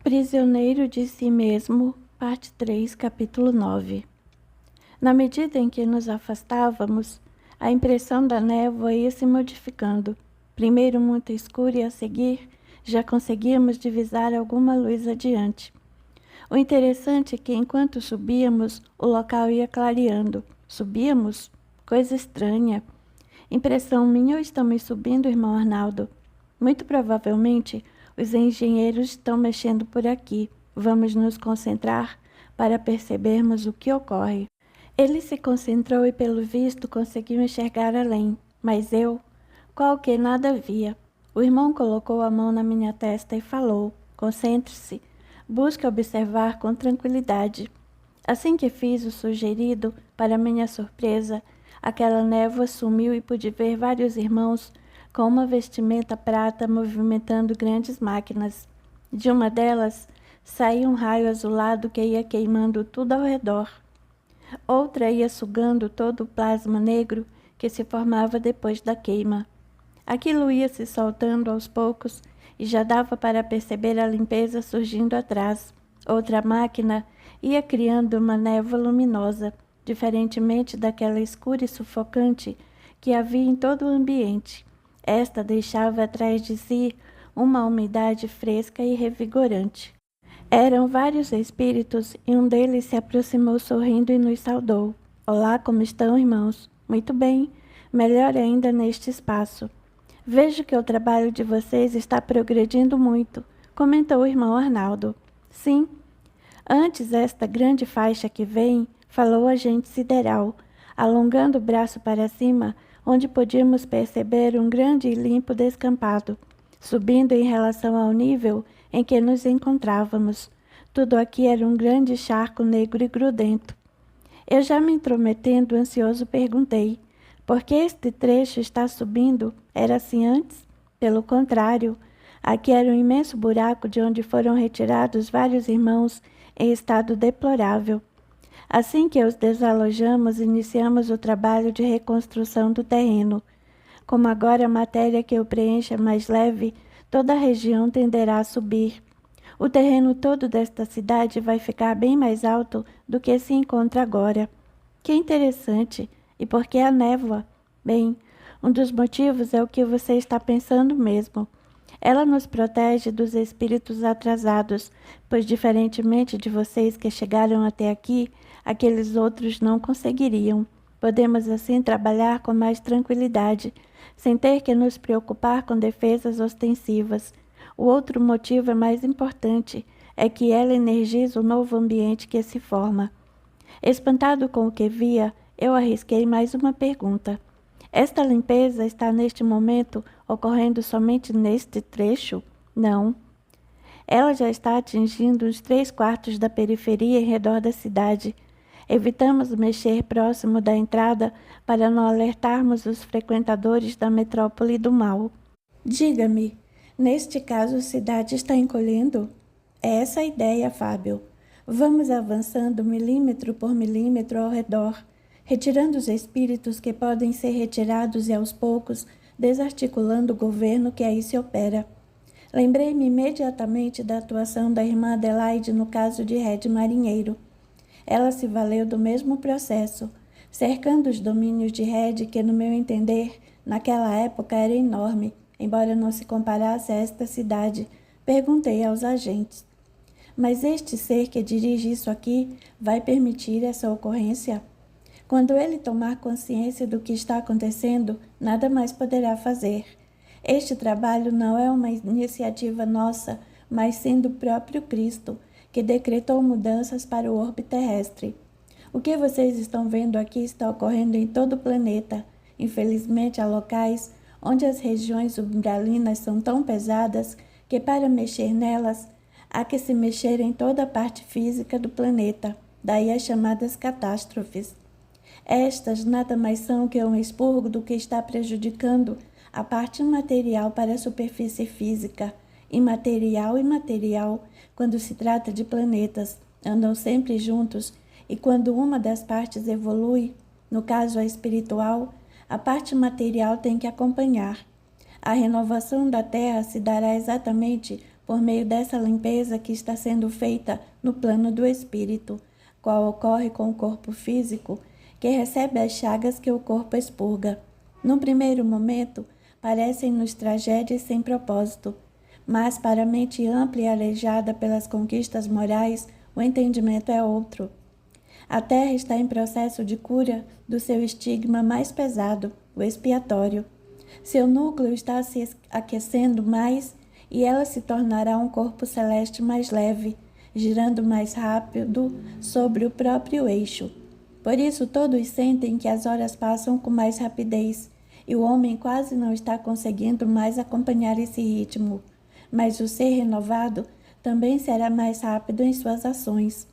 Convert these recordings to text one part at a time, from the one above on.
Prisioneiro de si mesmo, parte 3, capítulo 9. Na medida em que nos afastávamos, a impressão da névoa ia se modificando. Primeiro muito escura e a seguir, já conseguíamos divisar alguma luz adiante. O interessante é que enquanto subíamos, o local ia clareando. Subíamos? Coisa estranha. Impressão minha ou estamos subindo, irmão Arnaldo? Muito provavelmente, os engenheiros estão mexendo por aqui. Vamos nos concentrar para percebermos o que ocorre. Ele se concentrou e, pelo visto, conseguiu enxergar além, mas eu, qual que nada via. O irmão colocou a mão na minha testa e falou: concentre-se, busque observar com tranquilidade. Assim que fiz o sugerido, para minha surpresa, aquela névoa sumiu e pude ver vários irmãos com uma vestimenta prata movimentando grandes máquinas. De uma delas, saía um raio azulado que ia queimando tudo ao redor. Outra ia sugando todo o plasma negro que se formava depois da queima. Aquilo ia se soltando aos poucos e já dava para perceber a limpeza surgindo atrás. Outra máquina ia criando uma névoa luminosa, diferentemente daquela escura e sufocante que havia em todo o ambiente. Esta deixava atrás de si uma umidade fresca e revigorante. Eram vários espíritos e um deles se aproximou sorrindo e nos saudou. Olá, como estão, irmãos? Muito bem, melhor ainda neste espaço. Vejo que o trabalho de vocês está progredindo muito, comentou o irmão Arnaldo. Sim. Antes esta grande faixa que vem, falou o agente sideral, alongando o braço para cima, onde podíamos perceber um grande e limpo descampado, subindo em relação ao nível em que nos encontrávamos. Tudo aqui era um grande charco negro e grudento. Eu, já me intrometendo, ansioso, perguntei: por que este trecho está subindo? Era assim antes? Pelo contrário, aqui era um imenso buraco de onde foram retirados vários irmãos em estado deplorável. Assim que os desalojamos, iniciamos o trabalho de reconstrução do terreno. Como agora a matéria que o preenche é mais leve, toda a região tenderá a subir. O terreno todo desta cidade vai ficar bem mais alto do que se encontra agora. Que interessante! E por que a névoa? Bem, um dos motivos é o que você está pensando mesmo. Ela nos protege dos espíritos atrasados, pois, diferentemente de vocês que chegaram até aqui, aqueles outros não conseguiriam. Podemos assim trabalhar com mais tranquilidade, sem ter que nos preocupar com defesas ostensivas. O outro motivo é mais importante, é que ela energiza o novo ambiente que se forma. Espantado com o que via, eu arrisquei mais uma pergunta. Esta limpeza está neste momento ocorrendo somente neste trecho? Não. Ela já está atingindo uns 3/4 da periferia em redor da cidade. Evitamos mexer próximo da entrada para não alertarmos os frequentadores da metrópole do mal. Diga-me, neste caso a cidade está encolhendo? É essa a ideia, Fábio. Vamos avançando milímetro por milímetro ao redor, retirando os espíritos que podem ser retirados e aos poucos desarticulando o governo que aí se opera. Lembrei-me imediatamente da atuação da irmã Adelaide no caso de Red Marinheiro. Ela se valeu do mesmo processo, cercando os domínios de Red que, no meu entender, naquela época era enorme, embora não se comparasse a esta cidade. Perguntei aos agentes: mas este ser que dirige isso aqui vai permitir essa ocorrência? Quando ele tomar consciência do que está acontecendo, nada mais poderá fazer. Este trabalho não é uma iniciativa nossa, mas sim do próprio Cristo, que decretou mudanças para o orbe terrestre. O que vocês estão vendo aqui está ocorrendo em todo o planeta. Infelizmente, há locais onde as regiões umbralinas são tão pesadas que, para mexer nelas, há que se mexer em toda a parte física do planeta, daí as chamadas catástrofes. Estas nada mais são que um expurgo do que está prejudicando a parte imaterial para a superfície física. Imaterial e material, quando se trata de planetas, andam sempre juntos, e quando uma das partes evolui, no caso a espiritual, a parte material tem que acompanhar. A renovação da Terra se dará exatamente por meio dessa limpeza que está sendo feita no plano do espírito, qual ocorre com o corpo físico, que recebe as chagas que o corpo expurga. Num primeiro momento, parecem-nos tragédias sem propósito, mas para a mente ampla e aleijada pelas conquistas morais, o entendimento é outro. A Terra está em processo de cura do seu estigma mais pesado, o expiatório. Seu núcleo está se aquecendo mais e ela se tornará um corpo celeste mais leve, girando mais rápido sobre o próprio eixo. Por isso todos sentem que as horas passam com mais rapidez e o homem quase não está conseguindo mais acompanhar esse ritmo. Mas o ser renovado também será mais rápido em suas ações.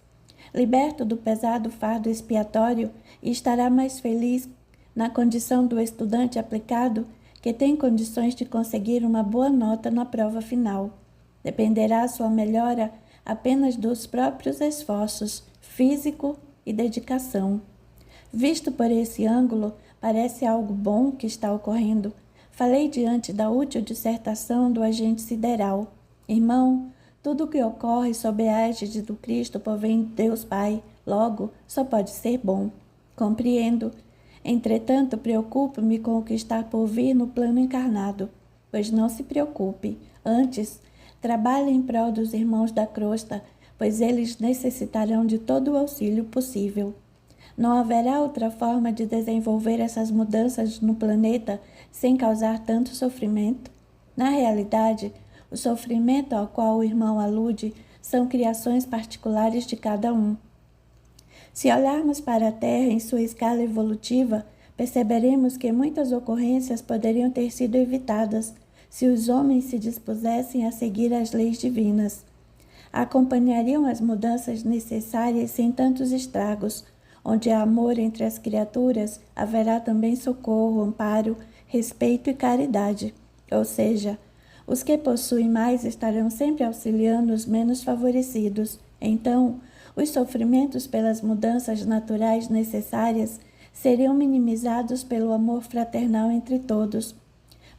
Liberto do pesado fardo expiatório, estará mais feliz na condição do estudante aplicado que tem condições de conseguir uma boa nota na prova final. Dependerá sua melhora apenas dos próprios esforços, físico e dedicação. Visto por esse ângulo, parece algo bom que está ocorrendo. Falei diante da útil dissertação do agente sideral. Irmão, tudo o que ocorre sob a égide do Cristo provém de Deus Pai, logo, só pode ser bom. Compreendo. Entretanto, preocupo-me com o que está por vir no plano encarnado. Pois não se preocupe. Antes, trabalhe em prol dos irmãos da crosta, pois eles necessitarão de todo o auxílio possível. Não haverá outra forma de desenvolver essas mudanças no planeta sem causar tanto sofrimento? Na realidade, o sofrimento ao qual o irmão alude são criações particulares de cada um. Se olharmos para a Terra em sua escala evolutiva, perceberemos que muitas ocorrências poderiam ter sido evitadas se os homens se dispusessem a seguir as leis divinas. Acompanhariam as mudanças necessárias sem tantos estragos. Onde há amor entre as criaturas, haverá também socorro, amparo, respeito e caridade. Ou seja, os que possuem mais estarão sempre auxiliando os menos favorecidos. Então, os sofrimentos pelas mudanças naturais necessárias seriam minimizados pelo amor fraternal entre todos.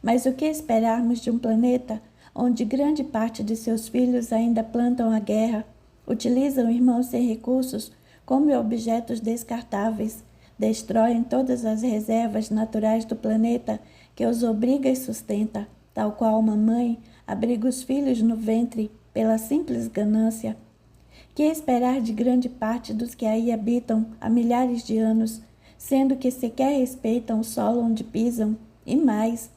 Mas o que esperarmos de um planeta onde grande parte de seus filhos ainda plantam a guerra, utilizam irmãos sem recursos como objetos descartáveis, destroem todas as reservas naturais do planeta que os obriga e sustenta, tal qual uma mãe abriga os filhos no ventre pela simples ganância? Que esperar de grande parte dos que aí habitam há milhares de anos, sendo que sequer respeitam o solo onde pisam, e mais,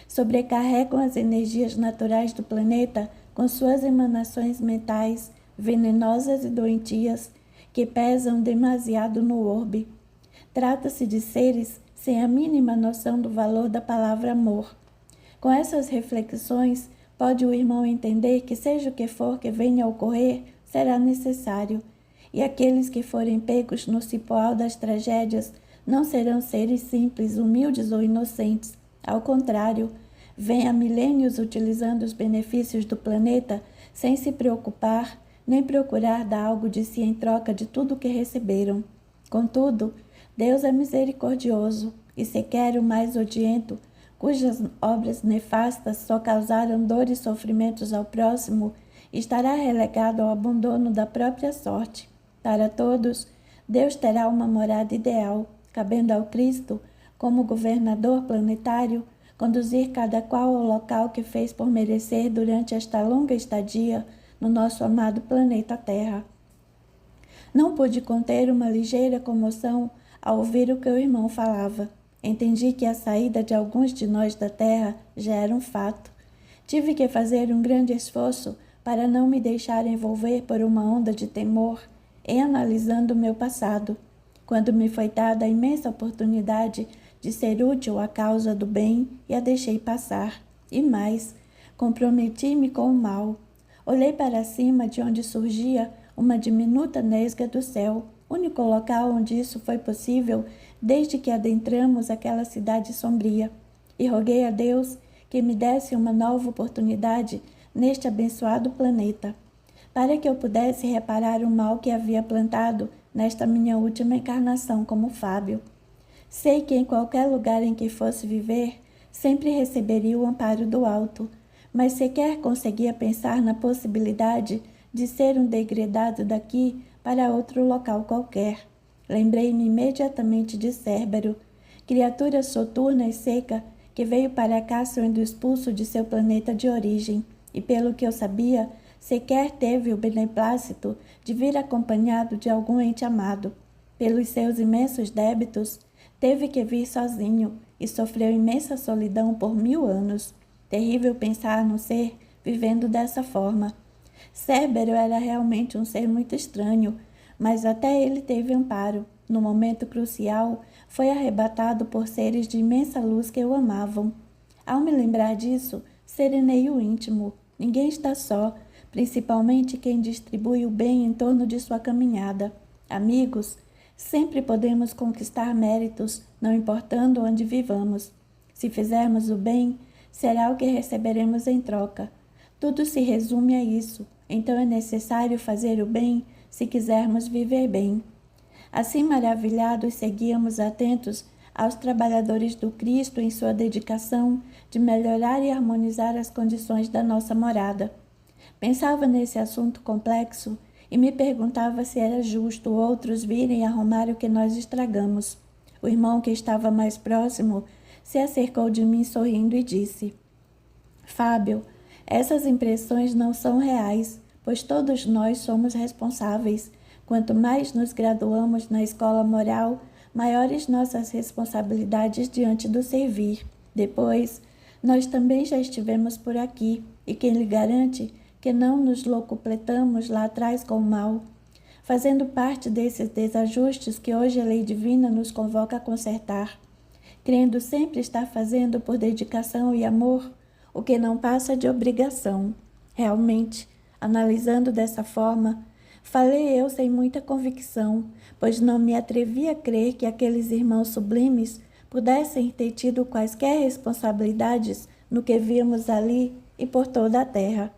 sobrecarregam as energias naturais do planeta com suas emanações mentais, venenosas e doentias, que pesam demasiado no orbe. Trata-se de seres sem a mínima noção do valor da palavra amor. Com essas reflexões, pode o irmão entender que seja o que for que venha a ocorrer, será necessário, e aqueles que forem pegos no cipoal das tragédias não serão seres simples, humildes ou inocentes. Ao contrário, vêm há milênios utilizando os benefícios do planeta sem se preocupar nem procurar dar algo de si em troca de tudo o que receberam. Contudo, Deus é misericordioso, e sequer o mais odiento, cujas obras nefastas só causaram dor e sofrimentos ao próximo, estará relegado ao abandono da própria sorte. Para todos, Deus terá uma morada ideal, cabendo ao Cristo, como governador planetário, conduzir cada qual ao local que fez por merecer durante esta longa estadia no nosso amado planeta Terra. Não pude conter uma ligeira comoção ao ouvir o que o irmão falava. Entendi que a saída de alguns de nós da Terra já era um fato. Tive que fazer um grande esforço para não me deixar envolver por uma onda de temor em analisando o meu passado, quando me foi dada a imensa oportunidade de ser útil à causa do bem e a deixei passar. E mais, comprometi-me com o mal. Olhei para cima de onde surgia uma diminuta nesga do céu, único local onde isso foi possível desde que adentramos aquela cidade sombria, e roguei a Deus que me desse uma nova oportunidade neste abençoado planeta, para que eu pudesse reparar o mal que havia plantado nesta minha última encarnação como Fábio. Sei que em qualquer lugar em que fosse viver, sempre receberia o amparo do alto, mas sequer conseguia pensar na possibilidade de ser um degredado daqui para outro local qualquer. Lembrei-me imediatamente de Cérbero, criatura soturna e seca que veio para cá sendo expulso de seu planeta de origem, e pelo que eu sabia, sequer teve o beneplácito de vir acompanhado de algum ente amado. Pelos seus imensos débitos, teve que vir sozinho e sofreu imensa solidão por 1000 anos. Terrível pensar no ser vivendo dessa forma. Cérbero era realmente um ser muito estranho, mas até ele teve amparo. No momento crucial, foi arrebatado por seres de imensa luz que o amavam. Ao me lembrar disso, serenei o íntimo. Ninguém está só, principalmente quem distribui o bem em torno de sua caminhada. Amigos, sempre podemos conquistar méritos, não importando onde vivamos. Se fizermos o bem, será o que receberemos em troca. Tudo se resume a isso, então é necessário fazer o bem se quisermos viver bem. Assim, maravilhados, seguíamos atentos aos trabalhadores do Cristo em sua dedicação de melhorar e harmonizar as condições da nossa morada. Pensava nesse assunto complexo e me perguntava se era justo outros virem arrumar o que nós estragamos. O irmão que estava mais próximo se acercou de mim sorrindo e disse: Fábio, essas impressões não são reais, pois todos nós somos responsáveis. Quanto mais nos graduamos na escola moral, maiores nossas responsabilidades diante do servir. Depois, nós também já estivemos por aqui, e quem lhe garante que não nos locupletamos lá atrás com o mal, fazendo parte desses desajustes que hoje a lei divina nos convoca a consertar, crendo sempre estar fazendo por dedicação e amor o que não passa de obrigação. Realmente, analisando dessa forma, falei eu sem muita convicção, pois não me atrevi a crer que aqueles irmãos sublimes pudessem ter tido quaisquer responsabilidades no que víamos ali e por toda a terra.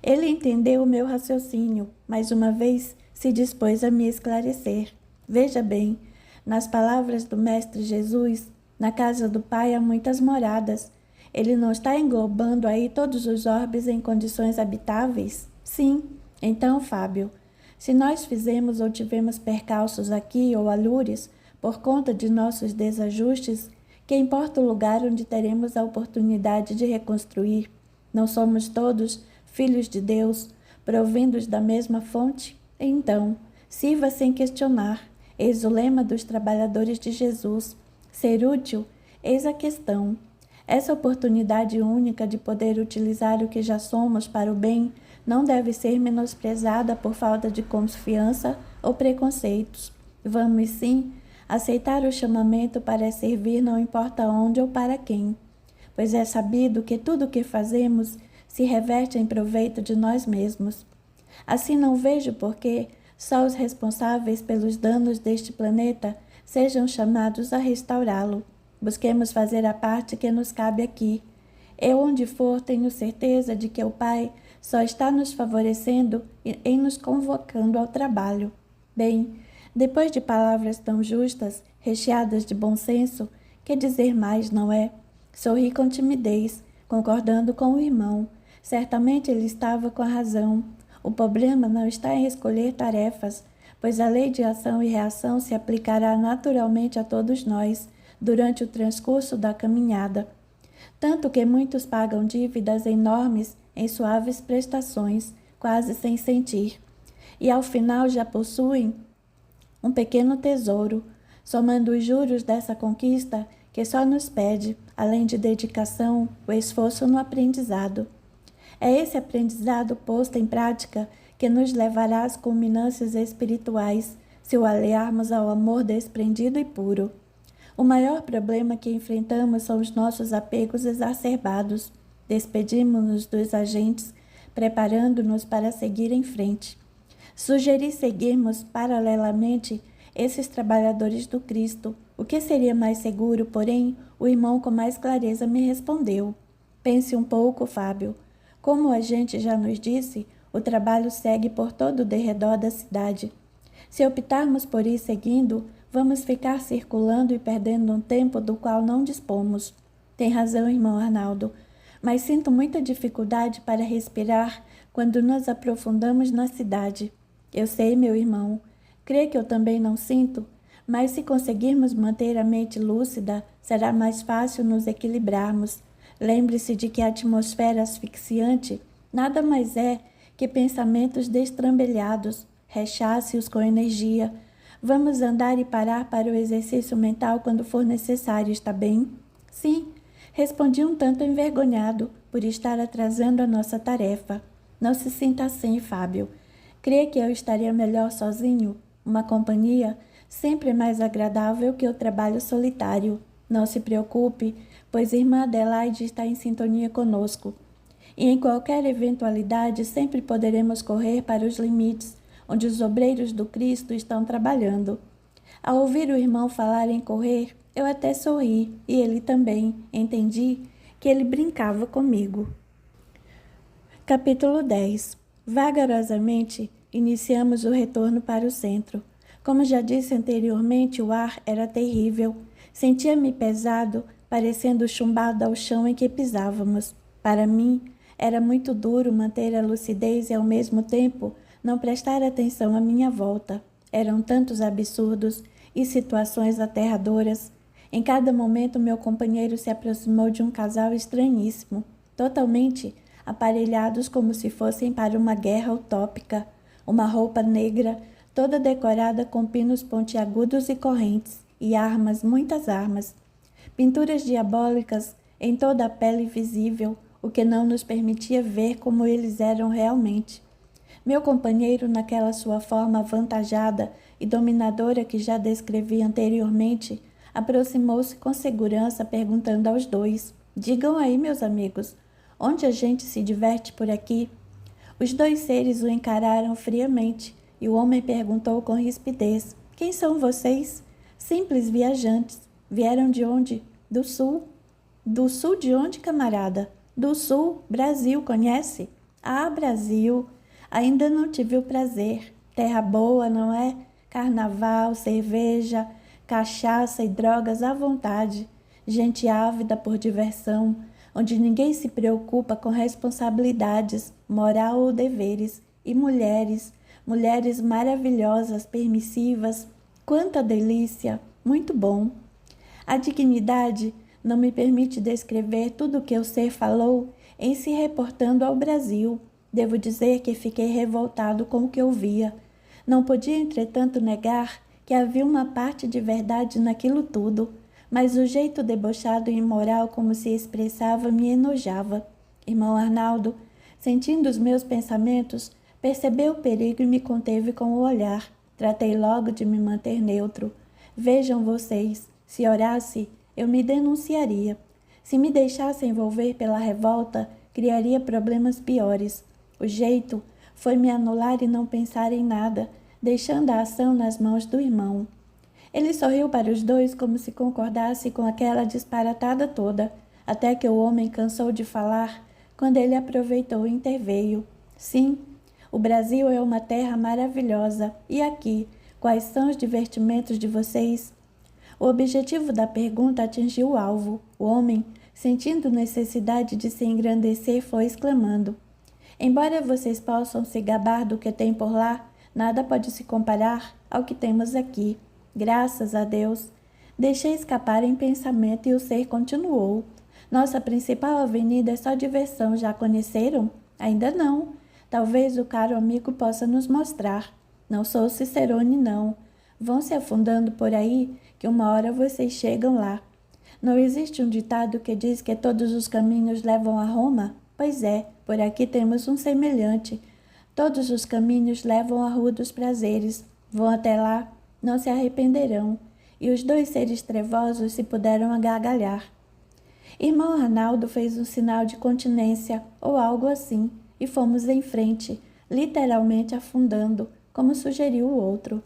Ele entendeu o meu raciocínio, mais uma vez se dispôs a me esclarecer. Veja bem, nas palavras do Mestre Jesus, na casa do Pai há muitas moradas. Ele não está englobando aí todos os orbes em condições habitáveis? Sim. Então, Fábio, se nós fizemos ou tivemos percalços aqui ou alures por conta de nossos desajustes, que importa o lugar onde teremos a oportunidade de reconstruir? Não somos todos filhos de Deus, provindos da mesma fonte? Então, sirva sem questionar. Eis o lema dos trabalhadores de Jesus. Ser útil, eis a questão. Essa oportunidade única de poder utilizar o que já somos para o bem não deve ser menosprezada por falta de confiança ou preconceitos. Vamos, sim, aceitar o chamamento para servir não importa onde ou para quem, pois é sabido que tudo o que fazemos se reverte em proveito de nós mesmos. Assim não vejo por que só os responsáveis pelos danos deste planeta sejam chamados a restaurá-lo. Busquemos fazer a parte que nos cabe aqui. Eu, onde for, tenho certeza de que o Pai só está nos favorecendo e nos convocando ao trabalho. Bem, depois de palavras tão justas, recheadas de bom senso, que dizer mais, não é? Sorri com timidez, concordando com o irmão. Certamente ele estava com a razão. O problema não está em escolher tarefas, pois a lei de ação e reação se aplicará naturalmente a todos nós durante o transcurso da caminhada. Tanto que muitos pagam dívidas enormes em suaves prestações, quase sem sentir, e ao final já possuem um pequeno tesouro, somando os juros dessa conquista que só nos pede, além de dedicação, o esforço no aprendizado. É esse aprendizado posto em prática que nos levará às culminâncias espirituais, se o aliarmos ao amor desprendido e puro. O maior problema que enfrentamos são os nossos apegos exacerbados. Despedimos-nos dos agentes, preparando-nos para seguir em frente. Sugeri seguirmos paralelamente esses trabalhadores do Cristo. O que seria mais seguro, porém, o irmão com mais clareza me respondeu. Pense um pouco, Fábio. Como a gente já nos disse, o trabalho segue por todo o derredor da cidade. Se optarmos por ir seguindo, vamos ficar circulando e perdendo um tempo do qual não dispomos. Tem razão, irmão Arnaldo. mas sinto muita dificuldade para respirar quando nos aprofundamos na cidade. Eu sei, meu irmão, creio que eu também não sinto, mas se conseguirmos manter a mente lúcida, será mais fácil nos equilibrarmos. Lembre-se de que a atmosfera asfixiante nada mais é que pensamentos destrambelhados. Rechace-os com energia. Vamos andar e parar para o exercício mental quando for necessário, está bem? Sim, respondi um tanto envergonhado por estar atrasando a nossa tarefa. Não se sinta assim, Fábio. Crê que eu estaria melhor sozinho? Uma companhia sempre é mais agradável que o trabalho solitário. Não se preocupe, pois irmã Adelaide está em sintonia conosco. E em qualquer eventualidade sempre poderemos correr para os limites onde os obreiros do Cristo estão trabalhando. Ao ouvir o irmão falar em correr, eu até sorri, e ele também. Entendi que ele brincava comigo. Capítulo 10. Vagarosamente, iniciamos o retorno para o centro. Como já disse anteriormente, o ar era terrível. Sentia-me pesado, parecendo chumbado ao chão em que pisávamos. Para mim, era muito duro manter a lucidez e, ao mesmo tempo, não prestar atenção à minha volta. Eram tantos absurdos e situações aterradoras. Em cada momento, meu companheiro se aproximou de um casal estranhíssimo, totalmente aparelhados como se fossem para uma guerra utópica. Uma roupa negra, toda decorada com pinos pontiagudos e correntes, e armas, muitas armas. Pinturas diabólicas em toda a pele visível, o que não nos permitia ver como eles eram realmente. Meu companheiro, naquela sua forma avantajada e dominadora que já descrevi anteriormente, aproximou-se com segurança, perguntando aos dois: digam aí, meus amigos, onde a gente se diverte por aqui? Os dois seres o encararam friamente, e o homem perguntou com rispidez: quem são vocês? Simples viajantes. Vieram de onde? Do sul. Do sul de onde, camarada? Do sul, Brasil, conhece? Ah, Brasil! Ainda não tive o prazer. Terra boa, não é? Carnaval, cerveja, cachaça e drogas à vontade. Gente ávida por diversão, onde ninguém se preocupa com responsabilidades, moral ou deveres. E mulheres, mulheres maravilhosas, permissivas. Quanta delícia! Muito bom. A dignidade não me permite descrever tudo o que o ser falou em se reportando ao Brasil. Devo dizer que fiquei revoltado com o que ouvia. Não podia, entretanto, negar que havia uma parte de verdade naquilo tudo, mas o jeito debochado e imoral como se expressava me enojava. Irmão Arnaldo, sentindo os meus pensamentos, percebeu o perigo e me conteve com o olhar. Tratei logo de me manter neutro. Vejam vocês, se orasse, eu me denunciaria. Se me deixasse envolver pela revolta, criaria problemas piores. O jeito foi me anular e não pensar em nada, deixando a ação nas mãos do irmão. Ele sorriu para os dois como se concordasse com aquela disparatada toda, até que o homem cansou de falar, quando ele aproveitou e interveio. Sim, o Brasil é uma terra maravilhosa. E aqui, quais são os divertimentos de vocês? O objetivo da pergunta atingiu o alvo. O homem, sentindo necessidade de se engrandecer, foi exclamando: embora vocês possam se gabar do que tem por lá, nada pode se comparar ao que temos aqui. Graças a Deus. Deixei escapar em pensamento e o ser continuou: nossa principal avenida é só diversão, já conheceram? Ainda não. Talvez o caro amigo possa nos mostrar. Não sou Cicerone, não. Vão se afundando por aí, que uma hora vocês chegam lá. Não existe um ditado que diz que todos os caminhos levam a Roma? Pois é, por aqui temos um semelhante. Todos os caminhos levam à Rua dos Prazeres. Vão até lá, não se arrependerão. E os dois seres trevosos se puderam agargalhar. Irmão Arnaldo fez um sinal de continência, ou algo assim, e fomos em frente, literalmente afundando, como sugeriu o outro.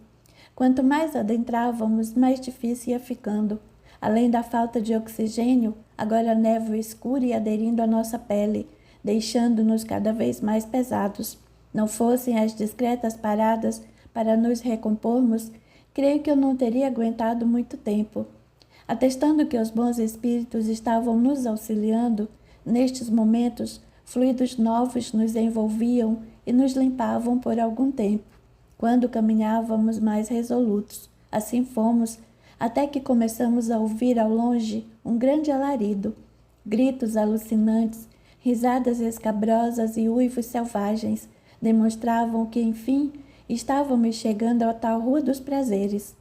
Quanto mais adentrávamos, mais difícil ia ficando. Além da falta de oxigênio, agora a névoa escura ia aderindo à nossa pele, deixando-nos cada vez mais pesados. Não fossem as discretas paradas para nos recompormos, creio que eu não teria aguentado muito tempo. Atestando que os bons espíritos estavam nos auxiliando, Nestes momentos, fluidos novos nos envolviam e nos limpavam por algum tempo, quando caminhávamos mais resolutos. Assim fomos, até que começamos a ouvir ao longe um grande alarido, gritos alucinantes, risadas escabrosas e uivos selvagens demonstravam que, enfim, estávamos chegando à tal Rua dos Prazeres.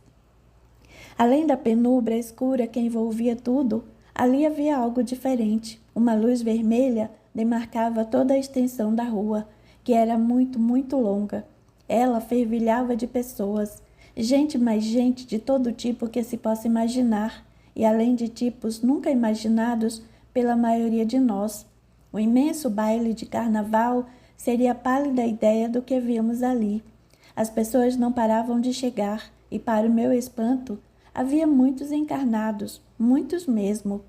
Além da penumbra escura que envolvia tudo, ali havia algo diferente. Uma luz vermelha demarcava toda a extensão da rua, que era muito, muito longa. Ela fervilhava de pessoas, gente mais gente de todo tipo que se possa imaginar, e além de tipos nunca imaginados pela maioria de nós. O imenso baile de carnaval seria a pálida ideia do que víamos ali. As pessoas não paravam de chegar, e para o meu espanto, havia muitos encarnados, muitos mesmo.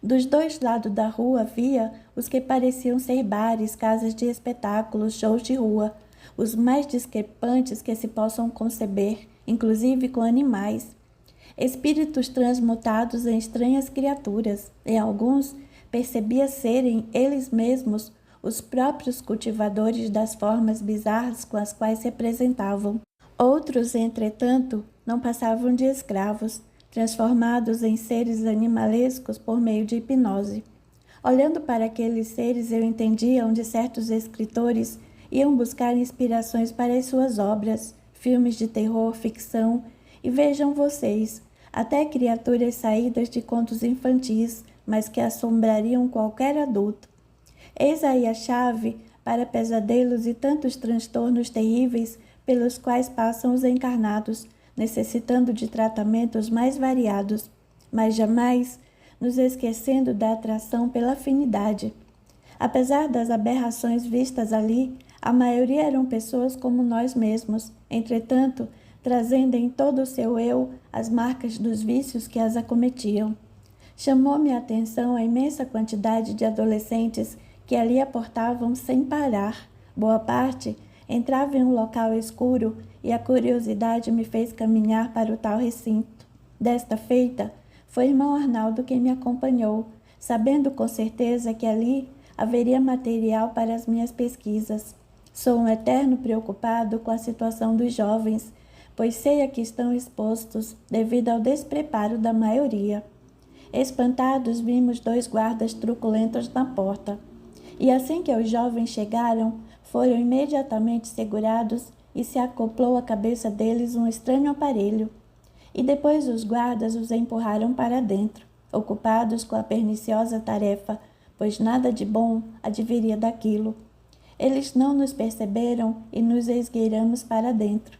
Dos dois lados da rua havia os que pareciam ser bares, casas de espetáculos, shows de rua, os mais discrepantes que se possam conceber, inclusive com animais. Espíritos transmutados em estranhas criaturas, em alguns percebia serem eles mesmos os próprios cultivadores das formas bizarras com as quais se apresentavam. Outros, entretanto, não passavam de escravos, transformados em seres animalescos por meio de hipnose. Olhando para aqueles seres, eu entendia onde certos escritores iam buscar inspirações para as suas obras, filmes de terror, ficção, e vejam vocês, até criaturas saídas de contos infantis, mas que assombrariam qualquer adulto. Eis aí a chave para pesadelos e tantos transtornos terríveis pelos quais passam os encarnados, necessitando de tratamentos mais variados, mas jamais nos esquecendo da atração pela afinidade. Apesar das aberrações vistas ali, a maioria eram pessoas como nós mesmos, entretanto, trazendo em todo o seu eu as marcas dos vícios que as acometiam. Chamou-me a atenção a imensa quantidade de adolescentes que ali aportavam sem parar. Boa parte entrava em um local escuro e a curiosidade me fez caminhar para o tal recinto. Desta feita, foi irmão Arnaldo quem me acompanhou, sabendo com certeza que ali haveria material para as minhas pesquisas. Sou um eterno preocupado com a situação dos jovens, pois sei a que estão expostos devido ao despreparo da maioria. Espantados, vimos 2 guardas truculentos na porta. E assim que os jovens chegaram, foram imediatamente segurados e se acoplou à cabeça deles um estranho aparelho. E depois os guardas os empurraram para dentro, ocupados com a perniciosa tarefa, pois nada de bom adviria daquilo. Eles não nos perceberam e nos esgueiramos para dentro.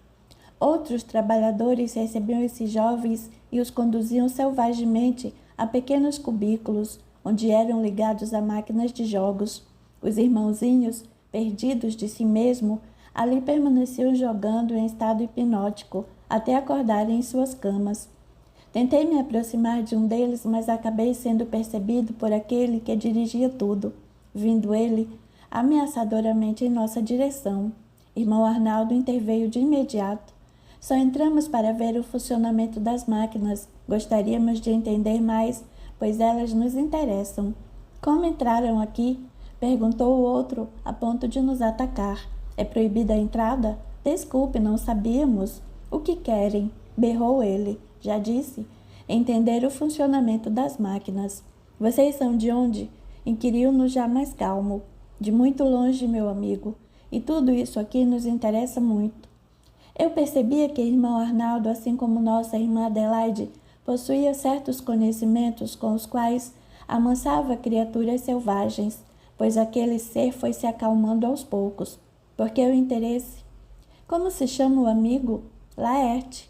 Outros trabalhadores recebiam esses jovens e os conduziam selvagemente a pequenos cubículos, onde eram ligados a máquinas de jogos. Os irmãozinhos, perdidos de si mesmo, ali permaneciam jogando em estado hipnótico, até acordarem em suas camas. Tentei me aproximar de um deles, mas acabei sendo percebido por aquele que dirigia tudo, vindo ele ameaçadoramente em nossa direção. Irmão Arnaldo interveio de imediato. Só entramos para ver o funcionamento das máquinas. Gostaríamos de entender mais, pois elas nos interessam. Como entraram aqui? Perguntou o outro, a ponto de nos atacar. É proibida a entrada? Desculpe, não sabíamos. O que querem? Berrou ele. Já disse. Entender o funcionamento das máquinas. Vocês são de onde? Inquiriu-nos já mais calmo. De muito longe, meu amigo. E tudo isso aqui nos interessa muito. Eu percebia que irmão Arnaldo, assim como nossa irmã Adelaide, possuía certos conhecimentos com os quais amansava criaturas selvagens, pois aquele ser foi se acalmando aos poucos. Por que o interesse? Como se chama o amigo? Laerte.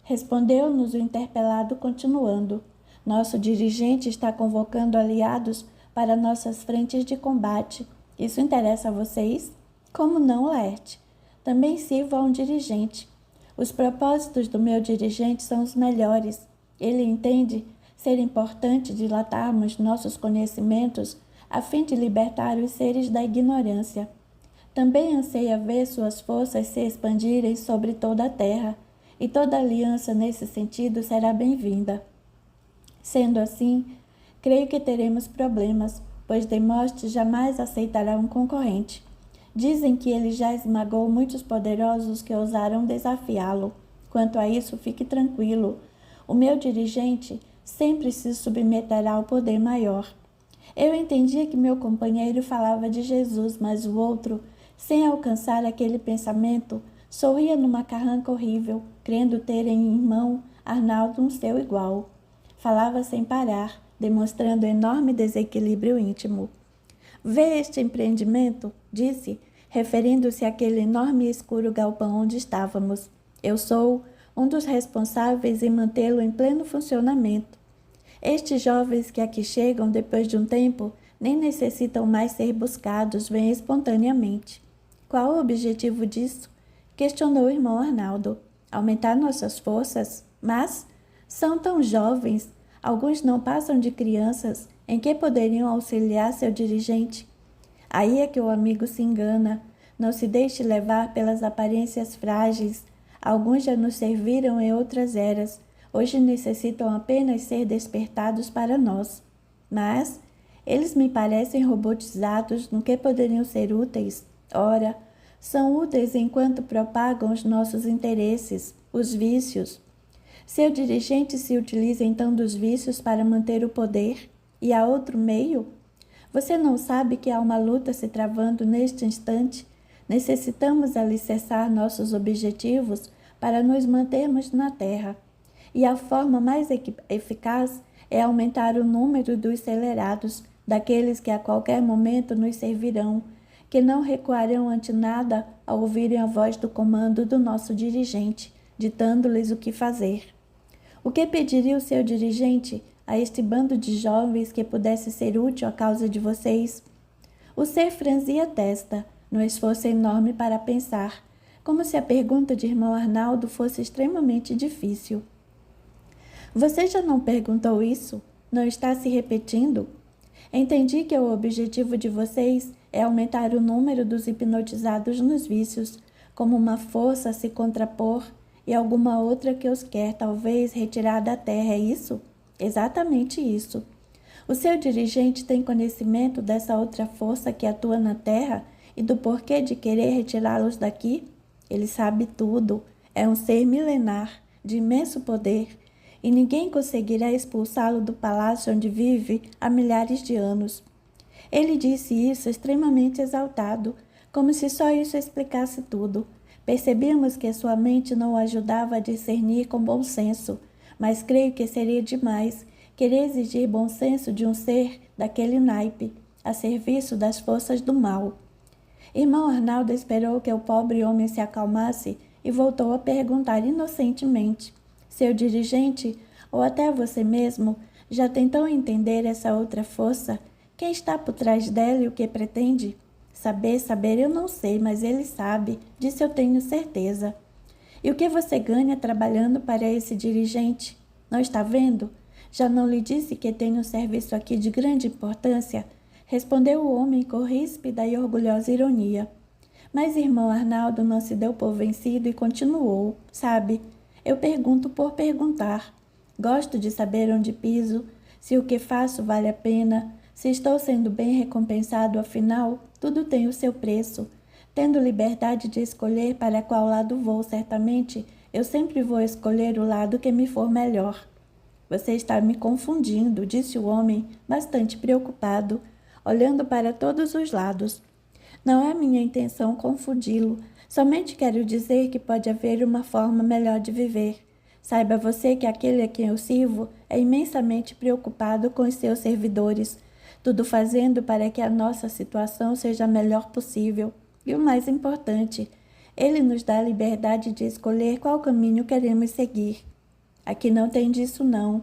Respondeu-nos o interpelado, continuando. Nosso dirigente está convocando aliados para nossas frentes de combate. Isso interessa a vocês? Como não, Laerte? Também sirvo a um dirigente. Os propósitos do meu dirigente são os melhores. Ele entende ser importante dilatarmos nossos conhecimentos a fim de libertar os seres da ignorância. Também anseia ver suas forças se expandirem sobre toda a terra, e toda aliança nesse sentido será bem-vinda. Sendo assim, creio que teremos problemas, pois Demóstenes jamais aceitará um concorrente. Dizem que ele já esmagou muitos poderosos que ousaram desafiá-lo. Quanto a isso, fique tranquilo. O meu dirigente sempre se submeterá ao poder maior. Eu entendia que meu companheiro falava de Jesus, mas o outro, sem alcançar aquele pensamento, sorria numa carranca horrível, crendo ter em mão Arnaldo um seu igual. Falava sem parar, demonstrando enorme desequilíbrio íntimo. Vê este empreendimento, disse, referindo-se àquele enorme e escuro galpão onde estávamos. Eu sou um dos responsáveis em mantê-lo em pleno funcionamento. Estes jovens que aqui chegam depois de um tempo nem necessitam mais ser buscados, vêm espontaneamente. Qual o objetivo disso? Questionou o irmão Arnaldo. Aumentar nossas forças? Mas são tão jovens, alguns não passam de crianças, em que poderiam auxiliar seu dirigente. Aí é que o amigo se engana. Não se deixe levar pelas aparências frágeis. Alguns já nos serviram em outras eras. Hoje necessitam apenas ser despertados para nós. Mas eles me parecem robotizados no que poderiam ser úteis. Ora, são úteis enquanto propagam os nossos interesses, os vícios. Seu dirigente se utiliza então dos vícios para manter o poder. E há outro meio? Você não sabe que há uma luta se travando neste instante? Necessitamos alicerçar nossos objetivos para nos mantermos na Terra. E a forma mais eficaz é aumentar o número dos celerados, daqueles que a qualquer momento nos servirão, que não recuarão ante nada ao ouvirem a voz do comando do nosso dirigente, ditando-lhes o que fazer. O que pediria o seu dirigente a este bando de jovens que pudesse ser útil à causa de vocês? O ser franzia a testa, num esforço enorme para pensar, como se a pergunta de irmão Arnaldo fosse extremamente difícil. Você já não perguntou isso? Não está se repetindo? Entendi que o objetivo de vocês é aumentar o número dos hipnotizados nos vícios, como uma força a se contrapor e alguma outra que os quer, talvez, retirar da terra, é isso? Exatamente isso. O seu dirigente tem conhecimento dessa outra força que atua na terra e do porquê de querer retirá-los daqui? Ele sabe tudo. É um ser milenar, de imenso poder, e ninguém conseguirá expulsá-lo do palácio onde vive há milhares de anos. Ele disse isso extremamente exaltado, como se só isso explicasse tudo. Percebíamos que sua mente não o ajudava a discernir com bom senso, mas creio que seria demais querer exigir bom senso de um ser daquele naipe, a serviço das forças do mal. Irmão Arnaldo esperou que o pobre homem se acalmasse e voltou a perguntar inocentemente: seu dirigente, ou até você mesmo, já tentou entender essa outra força? Quem está por trás dela e o que pretende? Saber, eu não sei, mas ele sabe, disso eu tenho certeza. E o que você ganha trabalhando para esse dirigente? Não está vendo? Já não lhe disse que tenho um serviço aqui de grande importância? Respondeu o homem com ríspida e orgulhosa ironia. Mas irmão Arnaldo não se deu por vencido e continuou. Sabe, eu pergunto por perguntar. Gosto de saber onde piso, se o que faço vale a pena, se estou sendo bem recompensado, afinal, tudo tem o seu preço. Tendo liberdade de escolher para qual lado vou, certamente, eu sempre vou escolher o lado que me for melhor. Você está me confundindo, disse o homem, bastante preocupado, olhando para todos os lados. Não é minha intenção confundi-lo, somente quero dizer que pode haver uma forma melhor de viver. Saiba você que aquele a quem eu sirvo é imensamente preocupado com os seus servidores, tudo fazendo para que a nossa situação seja a melhor possível. E o mais importante, ele nos dá a liberdade de escolher qual caminho queremos seguir. Aqui não tem disso não.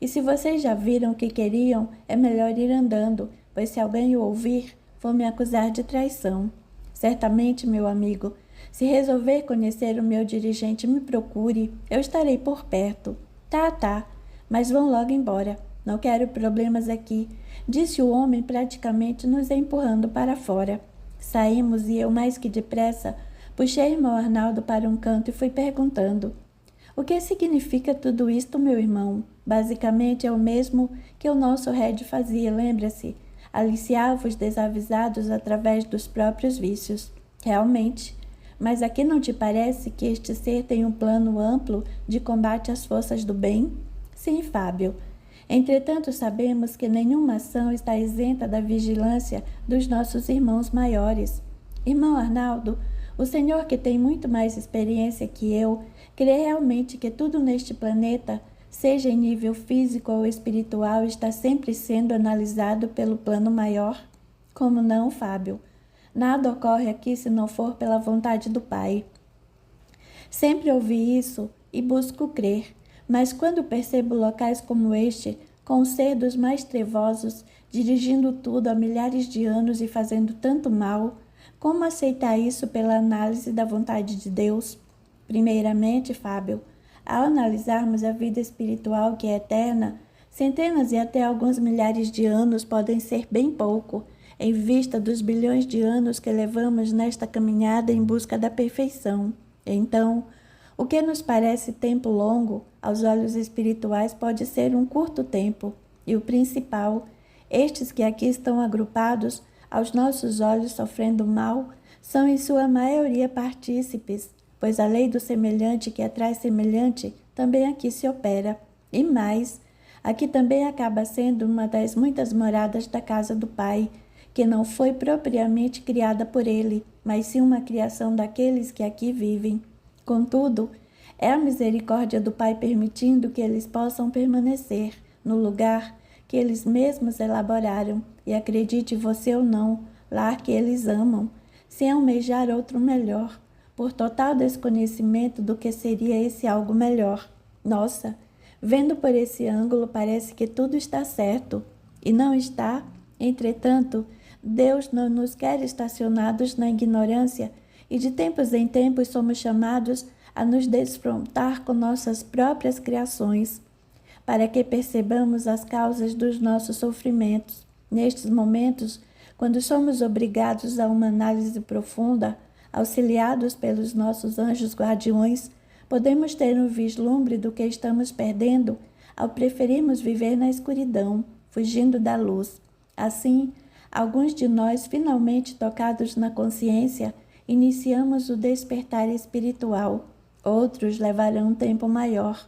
E se vocês já viram o que queriam, é melhor ir andando, pois se alguém o ouvir, vou me acusar de traição. Certamente, meu amigo, se resolver conhecer o meu dirigente, me procure, eu estarei por perto. Tá, mas vão logo embora. Não quero problemas aqui, disse o homem praticamente nos empurrando para fora. Saímos e eu, mais que depressa, puxei irmão Arnaldo para um canto e fui perguntando: o que significa tudo isto, meu irmão? Basicamente é o mesmo que o nosso Red fazia, lembra-se? aliciava os desavisados através dos próprios vícios. Realmente, mas aqui não te parece que este ser tem um plano amplo de combate às forças do bem? Sim, Fábio. Entretanto, sabemos que nenhuma ação está isenta da vigilância dos nossos irmãos maiores. Irmão Arnaldo, o senhor, que tem muito mais experiência que eu, crê realmente que tudo neste planeta, seja em nível físico ou espiritual, está sempre sendo analisado pelo plano maior? Como não, Fábio? Nada ocorre aqui se não for pela vontade do Pai. Sempre ouvi isso e busco crer, mas quando percebo locais como este, com o ser dos mais trevosos, dirigindo tudo há milhares de anos e fazendo tanto mal, como aceitar isso pela análise da vontade de Deus? Primeiramente, Fábio, ao analisarmos a vida espiritual que é eterna, centenas e até alguns milhares de anos podem ser bem pouco, em vista dos bilhões de anos que levamos nesta caminhada em busca da perfeição. Então, o que nos parece tempo longo, aos olhos espirituais pode ser um curto tempo. E o principal, estes que aqui estão agrupados, aos nossos olhos sofrendo mal, são em sua maioria partícipes, pois a lei do semelhante que atrai semelhante também aqui se opera. E mais, aqui também acaba sendo uma das muitas moradas da casa do Pai, que não foi propriamente criada por ele, mas sim uma criação daqueles que aqui vivem. Contudo, é a misericórdia do Pai permitindo que eles possam permanecer no lugar que eles mesmos elaboraram, e acredite você ou não, lar que eles amam, sem almejar outro melhor, por total desconhecimento do que seria esse algo melhor. Nossa, vendo por esse ângulo, parece que tudo está certo, e não está. Entretanto, Deus não nos quer estacionados na ignorância, e de tempos em tempos somos chamados a nos defrontar com nossas próprias criações, para que percebamos as causas dos nossos sofrimentos. Nestes momentos, quando somos obrigados a uma análise profunda, auxiliados pelos nossos anjos guardiões, podemos ter um vislumbre do que estamos perdendo ao preferirmos viver na escuridão, fugindo da luz. Assim, alguns de nós, finalmente tocados na consciência, iniciamos o despertar espiritual. Outros levarão um tempo maior.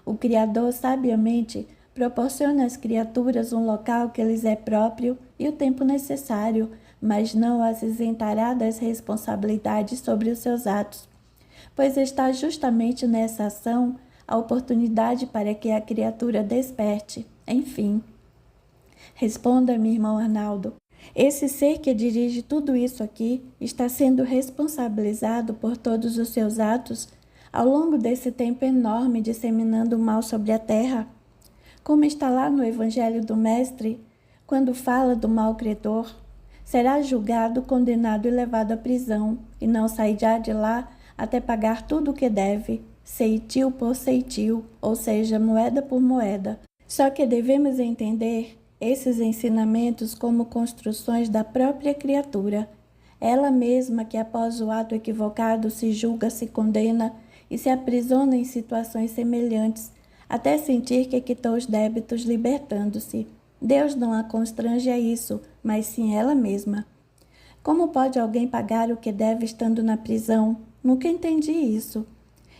O Criador sabiamente proporciona às criaturas um local que lhes é próprio e o tempo necessário, mas não as isentará das responsabilidades sobre os seus atos, pois está justamente nessa ação a oportunidade para que a criatura desperte. Enfim, responda-me, irmão Arnaldo. Esse ser que dirige tudo isso aqui está sendo responsabilizado por todos os seus atos ao longo desse tempo enorme disseminando o mal sobre a terra? Como está lá no Evangelho do Mestre, quando fala do mal credor, será julgado, condenado e levado à prisão, e não sairá de lá até pagar tudo o que deve, ceitil por ceitil, ou seja, moeda por moeda. Só que devemos entender esses ensinamentos como construções da própria criatura, ela mesma que após o ato equivocado se julga, se condena e se aprisiona em situações semelhantes, até sentir que quitou os débitos libertando-se. Deus não a constrange a isso, mas sim ela mesma. Como pode alguém pagar o que deve estando na prisão? Nunca entendi isso.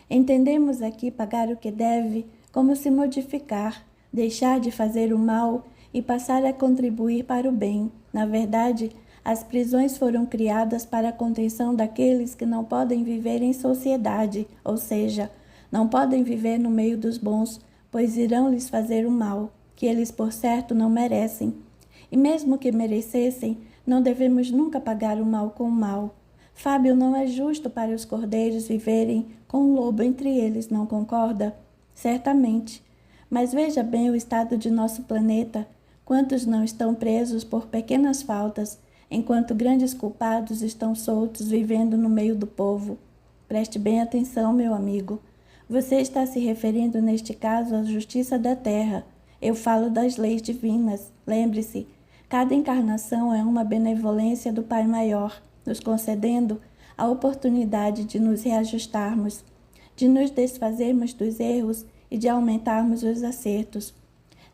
Entendemos aqui pagar o que deve como se modificar, deixar de fazer o mal e passar a contribuir para o bem. Na verdade, as prisões foram criadas para a contenção daqueles que não podem viver em sociedade, ou seja, não podem viver no meio dos bons, pois irão lhes fazer o mal, que eles por certo não merecem. E mesmo que merecessem, não devemos nunca pagar o mal com o mal. Fábio, não é justo para os cordeiros viverem com um lobo entre eles, não concorda? Certamente. Mas veja bem o estado de nosso planeta. Quantos não estão presos por pequenas faltas, enquanto grandes culpados estão soltos vivendo no meio do povo? Preste bem atenção, meu amigo. Você está se referindo neste caso à justiça da terra. Eu falo das leis divinas. Lembre-se, cada encarnação é uma benevolência do Pai Maior, nos concedendo a oportunidade de nos reajustarmos, de nos desfazermos dos erros e de aumentarmos os acertos.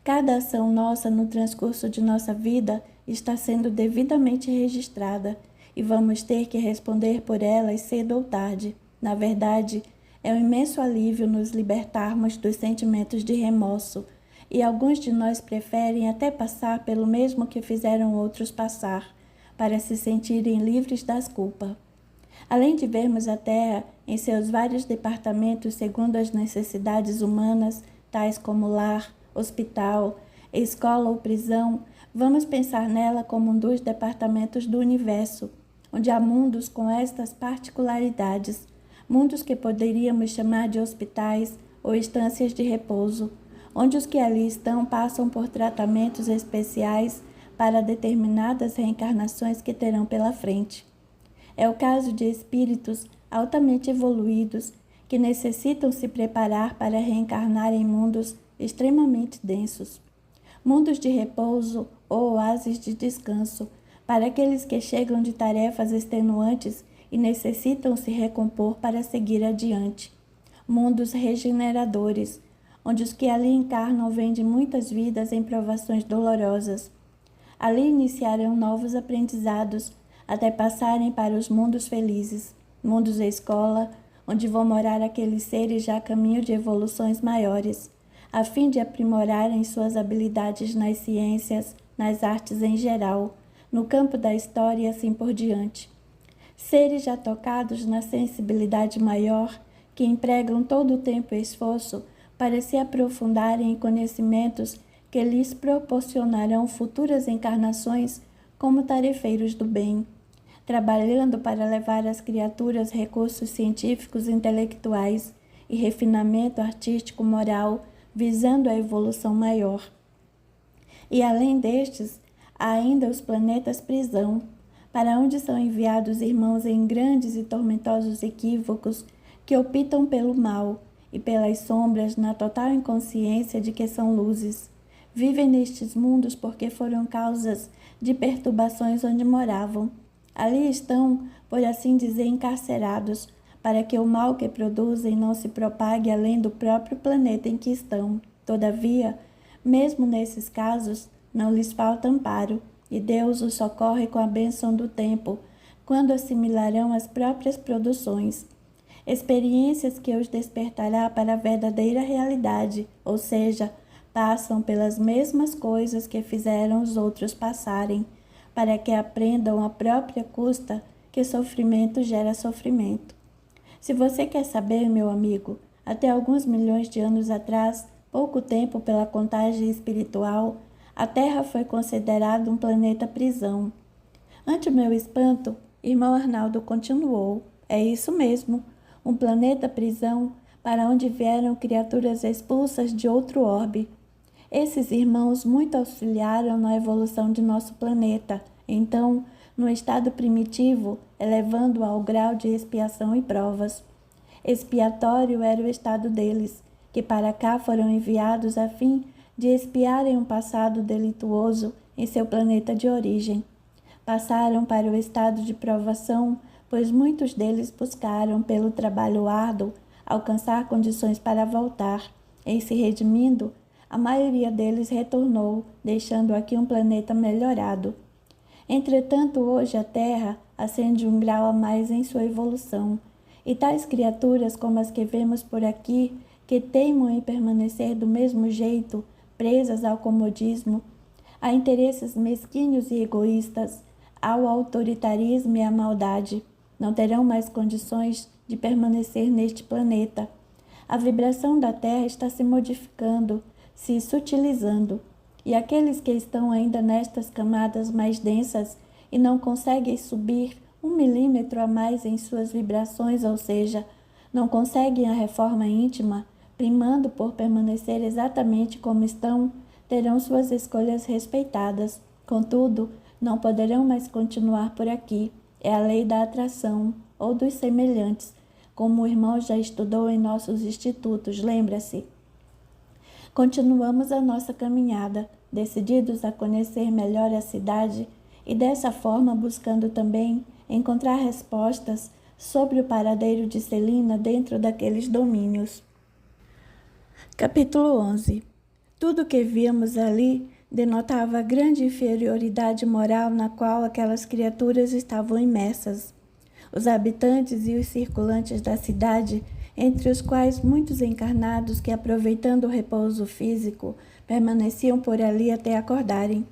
Cada ação nossa no transcurso de nossa vida está sendo devidamente registrada e vamos ter que responder por elas cedo ou tarde. Na verdade, é um imenso alívio nos libertarmos dos sentimentos de remorso, e alguns de nós preferem até passar pelo mesmo que fizeram outros passar, para se sentirem livres das culpas. Além de vermos a Terra em seus vários departamentos segundo as necessidades humanas, tais como lar, hospital, escola ou prisão, vamos pensar nela como um dos departamentos do universo, onde há mundos com estas particularidades, mundos que poderíamos chamar de hospitais ou estâncias de repouso, onde os que ali estão passam por tratamentos especiais para determinadas reencarnações que terão pela frente. É o caso de espíritos altamente evoluídos que necessitam se preparar para reencarnar em mundos extremamente densos, mundos de repouso ou oásis de descanso, para aqueles que chegam de tarefas extenuantes e necessitam se recompor para seguir adiante, mundos regeneradores, onde os que ali encarnam vêm de muitas vidas em provações dolorosas. Ali iniciarão novos aprendizados, até passarem para os mundos felizes, mundos escola, onde vão morar aqueles seres já a caminho de evoluções maiores, a fim de aprimorarem suas habilidades nas ciências, nas artes em geral, no campo da história e assim por diante. Seres já tocados na sensibilidade maior, que empregam todo o tempo e esforço para se aprofundarem em conhecimentos que lhes proporcionarão futuras encarnações como tarefeiros do bem, trabalhando para levar às criaturas recursos científicos e intelectuais e refinamento artístico-moral, visando a evolução maior. E além destes, há ainda os planetas prisão, para onde são enviados irmãos em grandes e tormentosos equívocos que optam pelo mal e pelas sombras na total inconsciência de que são luzes. Vivem nestes mundos porque foram causas de perturbações onde moravam. Ali estão, por assim dizer, encarcerados, para que o mal que produzem não se propague além do próprio planeta em que estão. Todavia, mesmo nesses casos, não lhes falta amparo, e Deus os socorre com a bênção do tempo, quando assimilarão as próprias produções. Experiências que os despertará para a verdadeira realidade, ou seja, passam pelas mesmas coisas que fizeram os outros passarem, para que aprendam à própria custa que sofrimento gera sofrimento. Se você quer saber, meu amigo, até alguns milhões de anos atrás, pouco tempo pela contagem espiritual, a Terra foi considerada um planeta prisão. Ante o meu espanto, irmão Arnaldo continuou: é isso mesmo, um planeta prisão para onde vieram criaturas expulsas de outro orbe. Esses irmãos muito auxiliaram na evolução de nosso planeta, então, no estado primitivo, elevando-o ao grau de expiação e provas. Expiatório era o estado deles, que para cá foram enviados a fim de expiarem um passado delituoso em seu planeta de origem. Passaram para o estado de provação, pois muitos deles buscaram, pelo trabalho árduo, alcançar condições para voltar. Em se redimindo, a maioria deles retornou, deixando aqui um planeta melhorado. Entretanto, hoje a Terra ascende um grau a mais em sua evolução, e tais criaturas como as que vemos por aqui, que teimam em permanecer do mesmo jeito, presas ao comodismo, a interesses mesquinhos e egoístas, ao autoritarismo e à maldade, não terão mais condições de permanecer neste planeta. A vibração da Terra está se modificando, se sutilizando, e aqueles que estão ainda nestas camadas mais densas e não conseguem subir 1 milímetro a mais em suas vibrações, ou seja, não conseguem a reforma íntima, primando por permanecer exatamente como estão, terão suas escolhas respeitadas. Contudo, não poderão mais continuar por aqui. É a lei da atração, ou dos semelhantes, como o irmão já estudou em nossos institutos, lembra-se. Continuamos a nossa caminhada, decididos a conhecer melhor a cidade e dessa forma buscando também encontrar respostas sobre o paradeiro de Celina dentro daqueles domínios. Capítulo 11. Tudo que víamos ali denotava a grande inferioridade moral na qual aquelas criaturas estavam imersas. Os habitantes e os circulantes da cidade, entre os quais muitos encarnados que, aproveitando o repouso físico, permaneciam por ali até acordarem.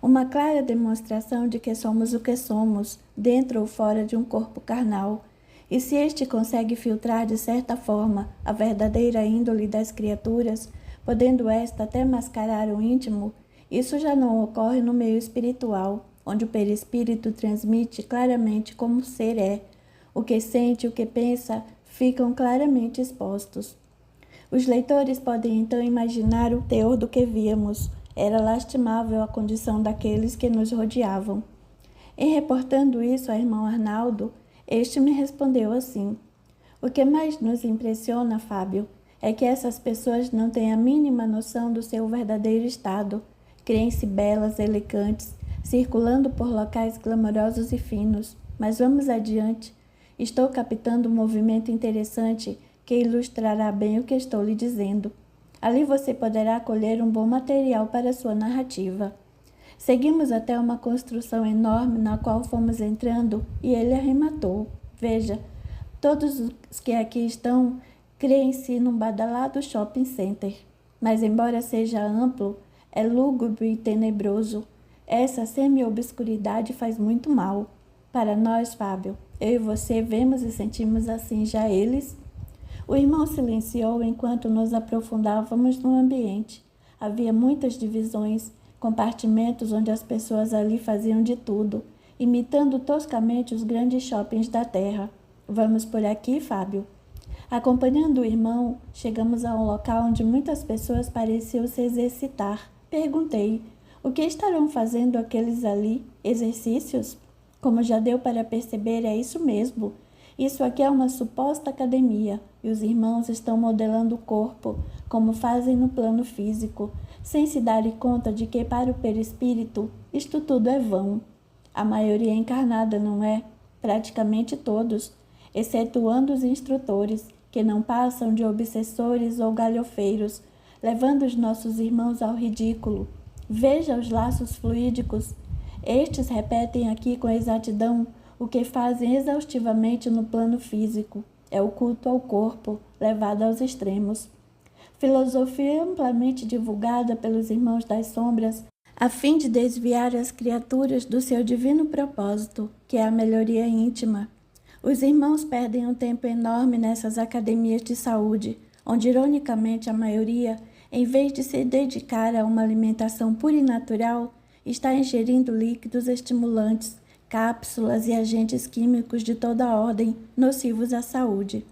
Uma clara demonstração de que somos o que somos, dentro ou fora de um corpo carnal, e se este consegue filtrar de certa forma a verdadeira índole das criaturas, podendo esta até mascarar o íntimo, isso já não ocorre no meio espiritual, onde o perispírito transmite claramente como o ser é. O que sente e o que pensa ficam claramente expostos. Os leitores podem então imaginar o teor do que víamos. Era lastimável a condição daqueles que nos rodeavam. Em reportando isso ao irmão Arnaldo, este me respondeu assim: o que mais nos impressiona, Fábio, é que essas pessoas não têm a mínima noção do seu verdadeiro estado. Creem-se belas, elegantes, circulando por locais glamourosos e finos. Mas vamos adiante. Estou captando um movimento interessante que ilustrará bem o que estou lhe dizendo. Ali você poderá colher um bom material para sua narrativa. Seguimos até uma construção enorme na qual fomos entrando e ele arrematou. Veja, todos os que aqui estão creem-se num badalado shopping center. Mas embora seja amplo, é lúgubre e tenebroso. Essa semi-obscuridade faz muito mal. Para nós, Fábio, eu e você vemos e sentimos assim já eles. O irmão silenciou enquanto nos aprofundávamos no ambiente. Havia muitas divisões, compartimentos onde as pessoas ali faziam de tudo, imitando toscamente os grandes shoppings da terra. Vamos por aqui, Fábio? Acompanhando o irmão, chegamos a um local onde muitas pessoas pareciam se exercitar. Perguntei: o que estarão fazendo aqueles ali? Exercícios? Como já deu para perceber, é isso mesmo. Isso aqui é uma suposta academia, e os irmãos estão modelando o corpo, como fazem no plano físico, sem se darem conta de que, para o perispírito, isto tudo é vão. A maioria é encarnada, não é? Praticamente todos, excetuando os instrutores, que não passam de obsessores ou galhofeiros, levando os nossos irmãos ao ridículo. Veja os laços fluídicos. Estes repetem aqui com exatidão o que fazem exaustivamente no plano físico. É o culto ao corpo, levado aos extremos. Filosofia amplamente divulgada pelos irmãos das sombras, a fim de desviar as criaturas do seu divino propósito, que é a melhoria íntima. Os irmãos perdem um tempo enorme nessas academias de saúde, onde, ironicamente, a maioria, em vez de se dedicar a uma alimentação pura e natural, está ingerindo líquidos estimulantes, cápsulas e agentes químicos de toda a ordem, nocivos à saúde.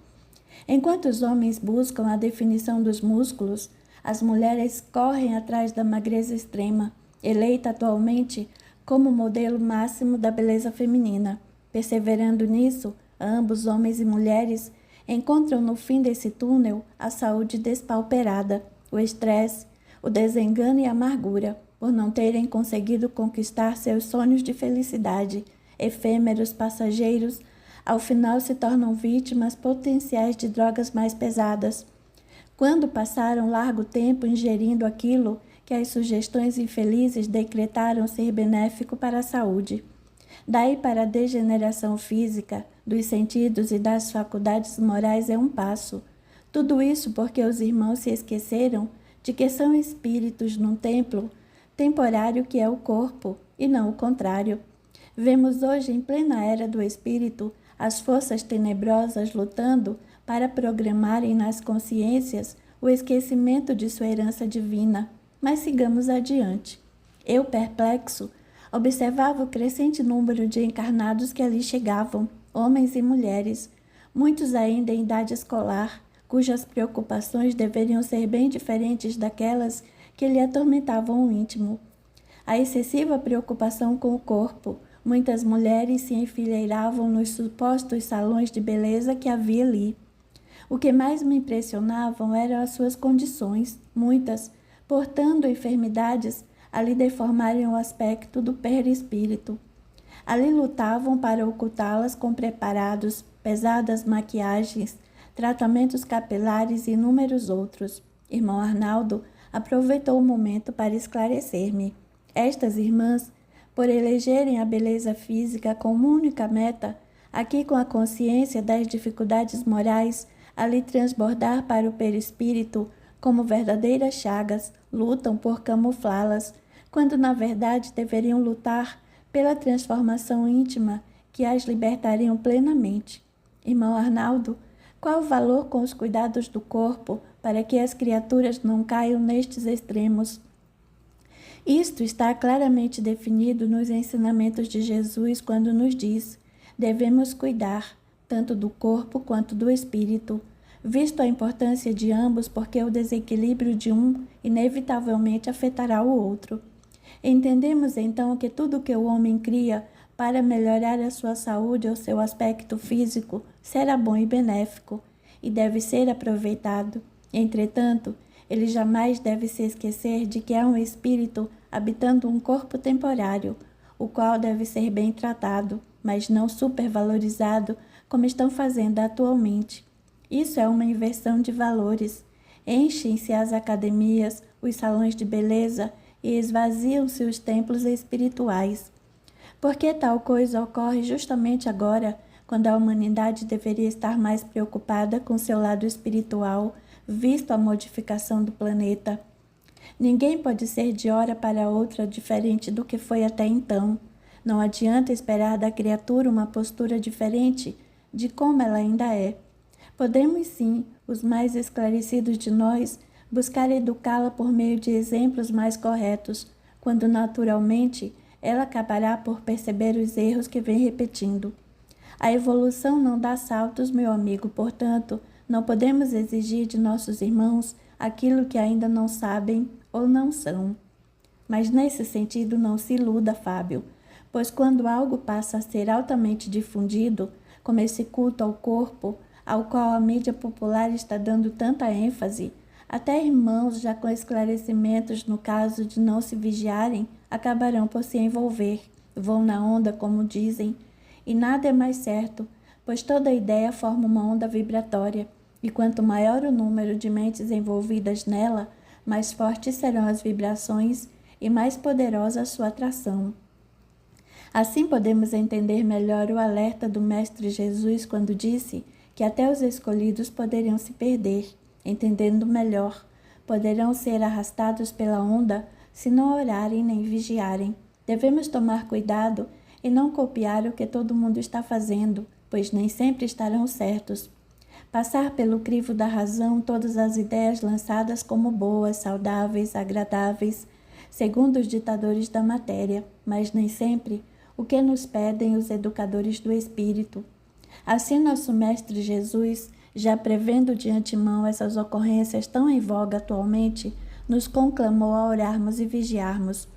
Enquanto os homens buscam a definição dos músculos, as mulheres correm atrás da magreza extrema, eleita atualmente como modelo máximo da beleza feminina. Perseverando nisso, ambos, homens e mulheres, encontram no fim desse túnel a saúde despauperada, o estresse, o desengano e a amargura, por não terem conseguido conquistar seus sonhos de felicidade, efêmeros, passageiros, ao final se tornam vítimas potenciais de drogas mais pesadas. Quando passaram largo tempo ingerindo aquilo que as sugestões infelizes decretaram ser benéfico para a saúde. Daí para a degeneração física, dos sentidos e das faculdades morais é um passo. Tudo isso porque os irmãos se esqueceram de que são espíritos num templo temporário que é o corpo, e não o contrário. Vemos hoje, em plena era do espírito, as forças tenebrosas lutando para programarem nas consciências o esquecimento de sua herança divina. Mas sigamos adiante. Eu, perplexo, observava o crescente número de encarnados que ali chegavam, homens e mulheres, muitos ainda em idade escolar, cujas preocupações deveriam ser bem diferentes daquelas que lhe atormentavam o íntimo. A excessiva preocupação com o corpo. Muitas mulheres se enfileiravam nos supostos salões de beleza que havia ali. O que mais me impressionavam eram as suas condições, muitas, portando enfermidades, ali deformarem o aspecto do perispírito. Ali lutavam para ocultá-las com preparados, pesadas maquiagens, tratamentos capilares e inúmeros outros. Irmão Arnaldo, aproveitou o momento para esclarecer-me. Estas irmãs, por elegerem a beleza física como única meta, aqui com a consciência das dificuldades morais a lhe transbordar para o perispírito como verdadeiras chagas, lutam por camuflá-las, quando na verdade deveriam lutar pela transformação íntima que as libertariam plenamente. Irmão Arnaldo, qual o valor com os cuidados do corpo para que as criaturas não caiam nestes extremos? Isto está claramente definido nos ensinamentos de Jesus quando nos diz: devemos cuidar tanto do corpo quanto do espírito, visto a importância de ambos, porque o desequilíbrio de um inevitavelmente afetará o outro. Entendemos então que tudo que o homem cria para melhorar a sua saúde ou seu aspecto físico será bom e benéfico e deve ser aproveitado. Entretanto, ele jamais deve se esquecer de que há um espírito habitando um corpo temporário, o qual deve ser bem tratado, mas não supervalorizado como estão fazendo atualmente. Isso é uma inversão de valores. Enchem-se as academias, os salões de beleza e esvaziam-se os templos espirituais. Por que tal coisa ocorre justamente agora, quando a humanidade deveria estar mais preocupada com seu lado espiritual, visto a modificação do planeta? Ninguém pode ser de hora para outra diferente do que foi até então. Não adianta esperar da criatura uma postura diferente de como ela ainda é. Podemos sim, os mais esclarecidos de nós, buscar educá-la por meio de exemplos mais corretos, quando naturalmente ela acabará por perceber os erros que vem repetindo. A evolução não dá saltos, meu amigo, portanto, não podemos exigir de nossos irmãos aquilo que ainda não sabem ou não são. Mas nesse sentido não se iluda, Fábio, pois quando algo passa a ser altamente difundido, como esse culto ao corpo, ao qual a mídia popular está dando tanta ênfase, até irmãos já com esclarecimentos no caso de não se vigiarem, acabarão por se envolver, vão na onda, como dizem, e nada é mais certo, pois toda ideia forma uma onda vibratória, e quanto maior o número de mentes envolvidas nela, mais fortes serão as vibrações e mais poderosa a sua atração. Assim podemos entender melhor o alerta do Mestre Jesus quando disse que até os escolhidos poderiam se perder. Entendendo melhor, poderão ser arrastados pela onda se não orarem nem vigiarem. Devemos tomar cuidado e não copiar o que todo mundo está fazendo, pois nem sempre estarão certos. Passar pelo crivo da razão todas as ideias lançadas como boas, saudáveis, agradáveis, segundo os ditadores da matéria, mas nem sempre o que nos pedem os educadores do espírito. Assim, nosso Mestre Jesus, já prevendo de antemão essas ocorrências tão em voga atualmente, nos conclamou a orarmos e vigiarmos.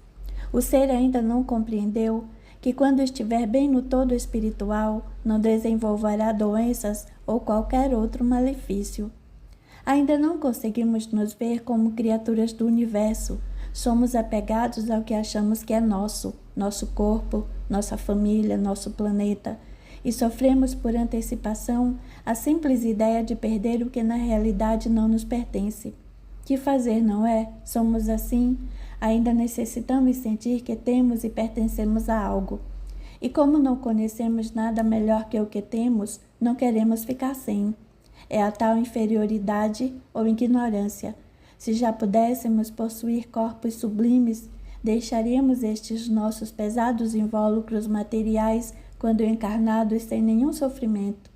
O ser ainda não compreendeu que quando estiver bem no todo espiritual, não desenvolverá doenças ou qualquer outro malefício. Ainda não conseguimos nos ver como criaturas do universo. Somos apegados ao que achamos que é nosso corpo, nossa família, nosso planeta, e sofremos por antecipação a simples ideia de perder o que na realidade não nos pertence. Que fazer, não é? Somos assim, ainda necessitamos sentir que temos e pertencemos a algo. E como não conhecemos nada melhor que o que temos, não queremos ficar sem. É a tal inferioridade ou ignorância. Se já pudéssemos possuir corpos sublimes, deixaríamos estes nossos pesados invólucros materiais quando encarnados sem nenhum sofrimento.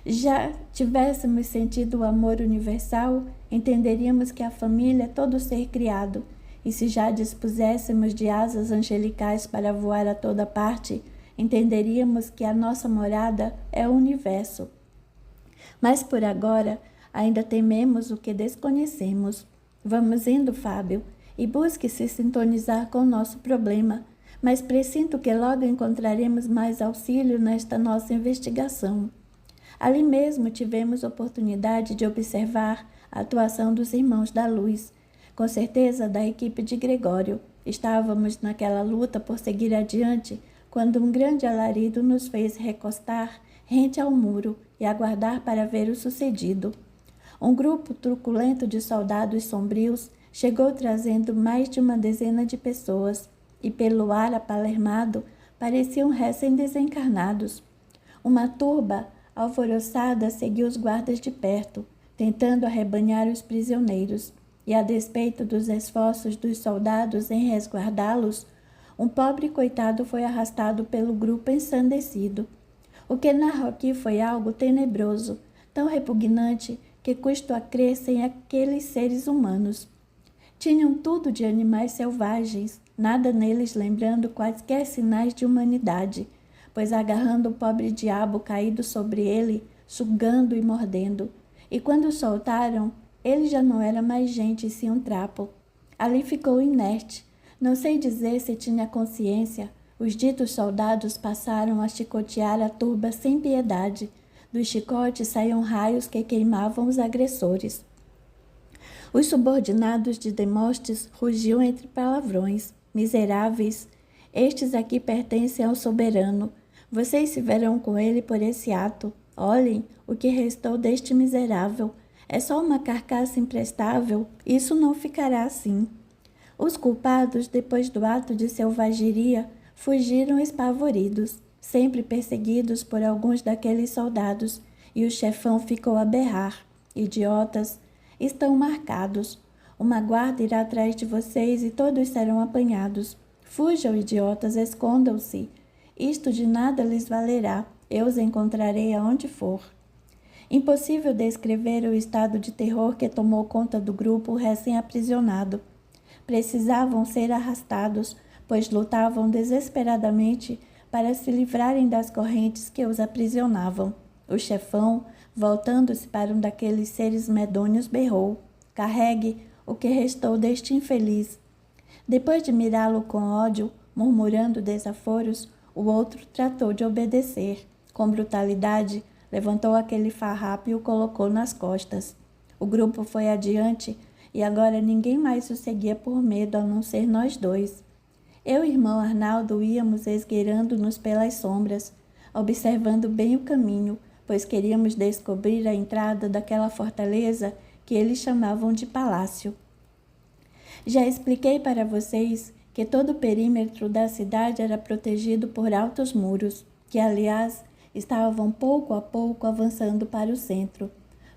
Já tivéssemos sentido o amor universal, entenderíamos que a família é todo ser criado, e se já dispuséssemos de asas angelicais para voar a toda parte, entenderíamos que a nossa morada é o universo. Mas por agora, ainda tememos o que desconhecemos. Vamos indo, Fábio, e busque se sintonizar com o nosso problema, mas presinto que logo encontraremos mais auxílio nesta nossa investigação. Ali mesmo tivemos oportunidade de observar a atuação dos Irmãos da Luz, com certeza da equipe de Gregório. Estávamos naquela luta por seguir adiante, quando um grande alarido nos fez recostar rente ao muro e aguardar para ver o sucedido. Um grupo truculento de soldados sombrios Chegou trazendo mais de uma dezena de pessoas, e pelo ar apalermado pareciam recém-desencarnados. Uma turba alvoroçada seguiu os guardas de perto, tentando arrebanhar os prisioneiros, e a despeito dos esforços dos soldados em resguardá-los, um pobre coitado foi arrastado pelo grupo ensandecido. O que narro aqui foi algo tenebroso, tão repugnante que custo a crer sem aqueles seres humanos. Tinham tudo de animais selvagens, nada neles lembrando quaisquer sinais de humanidade, pois agarrando o pobre diabo caído sobre ele, sugando e mordendo. E quando o soltaram, ele já não era mais gente, sim um trapo. Ali ficou inerte. Não sei dizer se tinha consciência. Os ditos soldados passaram a chicotear a turba sem piedade. Dos chicotes saíam raios que queimavam os agressores. Os subordinados de Demóstenes rugiam entre palavrões. Miseráveis, estes aqui pertencem ao soberano. Vocês se verão com ele por esse ato. Olhem o que restou deste miserável. É só uma carcaça imprestável. Isso não ficará assim. Os culpados, depois do ato de selvageria, fugiram espavoridos, sempre perseguidos por alguns daqueles soldados, e o chefão ficou a berrar. Idiotas, estão marcados. Uma guarda irá atrás de vocês e todos serão apanhados. Fujam, idiotas, escondam-se. Isto de nada lhes valerá. Eu os encontrarei aonde for. Impossível descrever o estado de terror que tomou conta do grupo recém-aprisionado. Precisavam ser arrastados, pois lutavam desesperadamente para se livrarem das correntes que os aprisionavam. O chefão, voltando-se para um daqueles seres medonhos, berrou: "Carregue o que restou deste infeliz." Depois de mirá-lo com ódio, murmurando desaforos, o outro tratou de obedecer. Com brutalidade, levantou aquele farrapo e o colocou nas costas. O grupo foi adiante e agora ninguém mais o seguia por medo, a não ser nós dois. Eu e o irmão Arnaldo íamos esgueirando-nos pelas sombras, observando bem o caminho, pois queríamos descobrir a entrada daquela fortaleza que eles chamavam de palácio. Já expliquei para vocês que todo o perímetro da cidade era protegido por altos muros, que, aliás, estavam pouco a pouco avançando para o centro,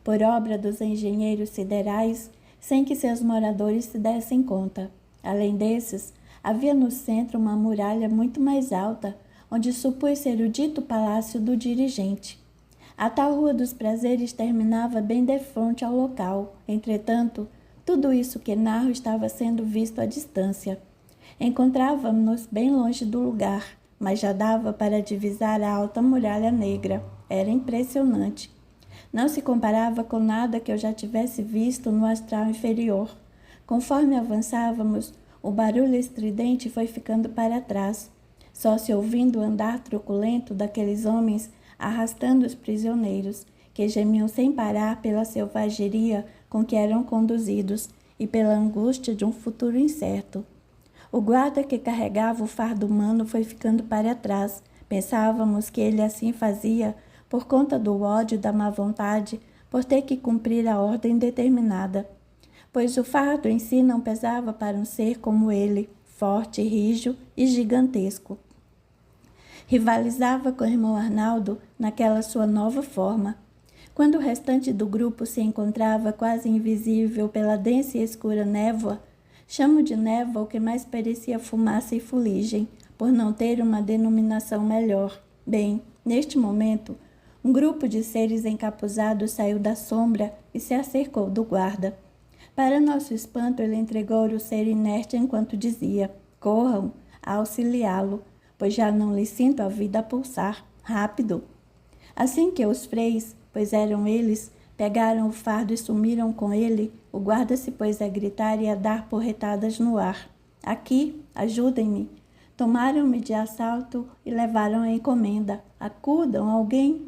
por obra dos engenheiros siderais, sem que seus moradores se dessem conta. Além desses, havia no centro uma muralha muito mais alta, onde supus ser o dito palácio do dirigente. A tal Rua dos Prazeres terminava bem defronte ao local. Entretanto, tudo isso que narro estava sendo visto à distância. Encontrávamos-nos bem longe do lugar, mas já dava para divisar a alta muralha negra. Era impressionante. Não se comparava com nada que eu já tivesse visto no astral inferior. Conforme avançávamos, o barulho estridente foi ficando para trás, só se ouvindo o andar truculento daqueles homens arrastando os prisioneiros, que gemiam sem parar pela selvageria com que eram conduzidos e pela angústia de um futuro incerto. O guarda que carregava o fardo humano foi ficando para trás. Pensávamos que ele assim fazia por conta do ódio e da má vontade, por ter que cumprir a ordem determinada, pois o fardo em si não pesava para um ser como ele, forte, rijo e gigantesco. Rivalizava com o irmão Arnaldo naquela sua nova forma. Quando o restante do grupo se encontrava quase invisível pela densa e escura névoa, chamo de névoa o que mais parecia fumaça e fuligem, por não ter uma denominação melhor. Bem, neste momento, um grupo de seres encapuzados saiu da sombra e se acercou do guarda. Para nosso espanto, ele entregou o ser inerte enquanto dizia: "Corram a auxiliá-lo, pois já não lhe sinto a vida a pulsar. Rápido!" Assim que os freis, pois eram eles, pegaram o fardo e sumiram com ele, o guarda se pôs a gritar e a dar porretadas no ar. "Aqui, ajudem-me!" Tomaram-me de assalto e levaram a encomenda. "Acudam, alguém!"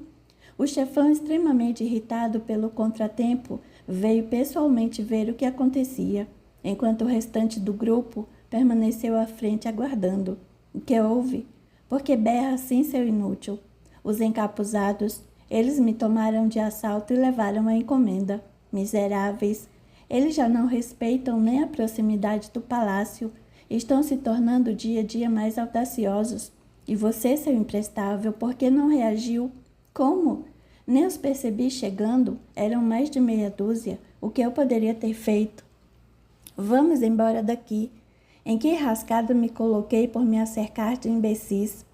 O chefão, extremamente irritado pelo contratempo, veio pessoalmente ver o que acontecia, enquanto o restante do grupo permaneceu à frente aguardando. "O que houve? Por que berra assim, seu inútil?" "Os encapuzados, eles me tomaram de assalto e levaram a encomenda." "Miseráveis, Eles já não respeitam nem a proximidade do palácio, estão se tornando dia a dia mais audaciosos. E você, seu imprestável, por que não reagiu? Como? Nem os percebi chegando, eram mais de meia dúzia, o que eu poderia ter feito? Vamos embora daqui. Em que rascada me coloquei por me acercar de imbecis?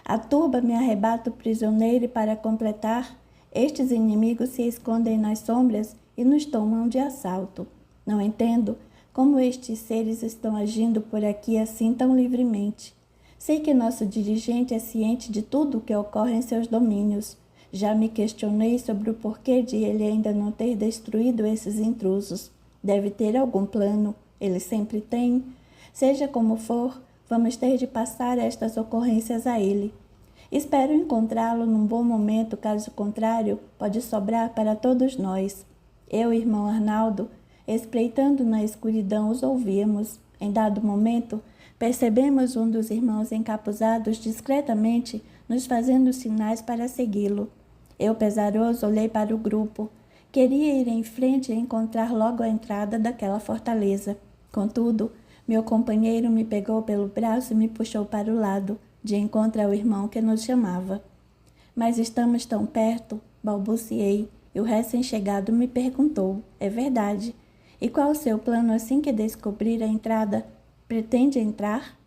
A turba me arrebata o prisioneiro e, para completar, estes inimigos se escondem nas sombras e nos tomam de assalto. Não entendo como estes seres estão agindo por aqui assim tão livremente. Sei que nosso dirigente é ciente de tudo o que ocorre em seus domínios. Já me questionei sobre o porquê de ele ainda não ter destruído esses intrusos. Deve ter algum plano, ele sempre tem. Seja como for, vamos ter de passar estas ocorrências a ele. Espero encontrá-lo num bom momento, caso contrário, pode sobrar para todos nós. Eu e irmão Arnaldo, espreitando na escuridão, os ouvíamos. Em dado momento, percebemos um dos irmãos encapuzados discretamente nos fazendo sinais para segui-lo. Eu, pesaroso, olhei para o grupo. Queria ir em frente e encontrar logo a entrada daquela fortaleza. Contudo, meu companheiro me pegou pelo braço e me puxou para o lado, de encontro ao irmão que nos chamava. Mas estamos tão perto, balbuciei, e o recém-chegado me perguntou, é verdade, e qual o seu plano assim que descobrir a entrada? Pretende entrar?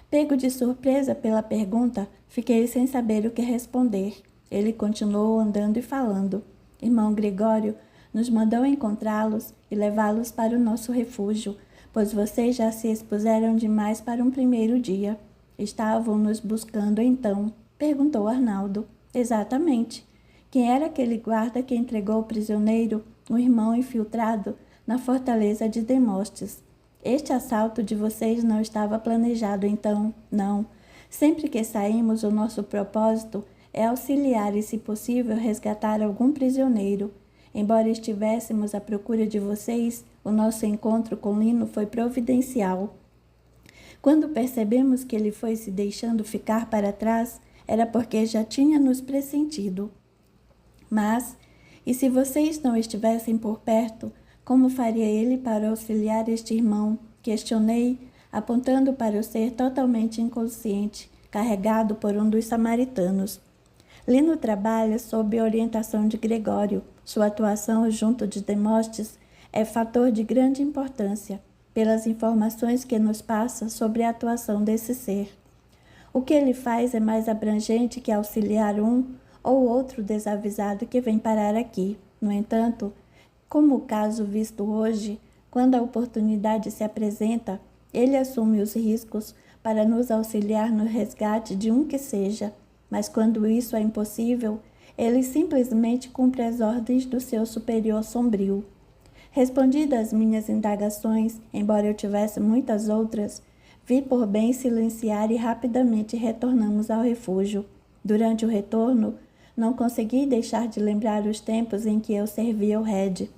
Pego de surpresa pela pergunta, fiquei sem saber o que responder. Ele continuou andando e falando. Irmão Gregório nos mandou encontrá-los e levá-los para o nosso refúgio, pois vocês já se expuseram demais para um primeiro dia. Estavam nos buscando então? Perguntou Arnaldo. Exatamente. Quem era aquele guarda que entregou o prisioneiro, um irmão infiltrado, na fortaleza de Demóstenes? Este assalto de vocês não estava planejado então? Não. Sempre que saímos, o nosso propósito é auxiliar e, se possível, resgatar algum prisioneiro. Embora estivéssemos à procura de vocês, o nosso encontro com Lino foi providencial. Quando percebemos que ele foi se deixando ficar para trás, era porque já tinha nos pressentido. Mas, e se vocês não estivessem por perto, como faria ele para auxiliar este irmão? Questionei, apontando para o ser totalmente inconsciente, carregado por um dos samaritanos. Lino trabalha sob orientação de Gregório. Sua atuação junto de Demóstenes é fator de grande importância, pelas informações que nos passa sobre a atuação desse ser. O que ele faz é mais abrangente que auxiliar um ou outro desavisado que vem parar aqui. No entanto, como o caso visto hoje, quando a oportunidade se apresenta, ele assume os riscos para nos auxiliar no resgate de um que seja, mas quando isso é impossível, ele simplesmente cumpre as ordens do seu superior sombrio. Respondidas as minhas indagações, embora eu tivesse muitas outras, vi por bem silenciar e rapidamente retornamos ao refúgio. Durante o retorno, não consegui deixar de lembrar os tempos em que eu servia o Red.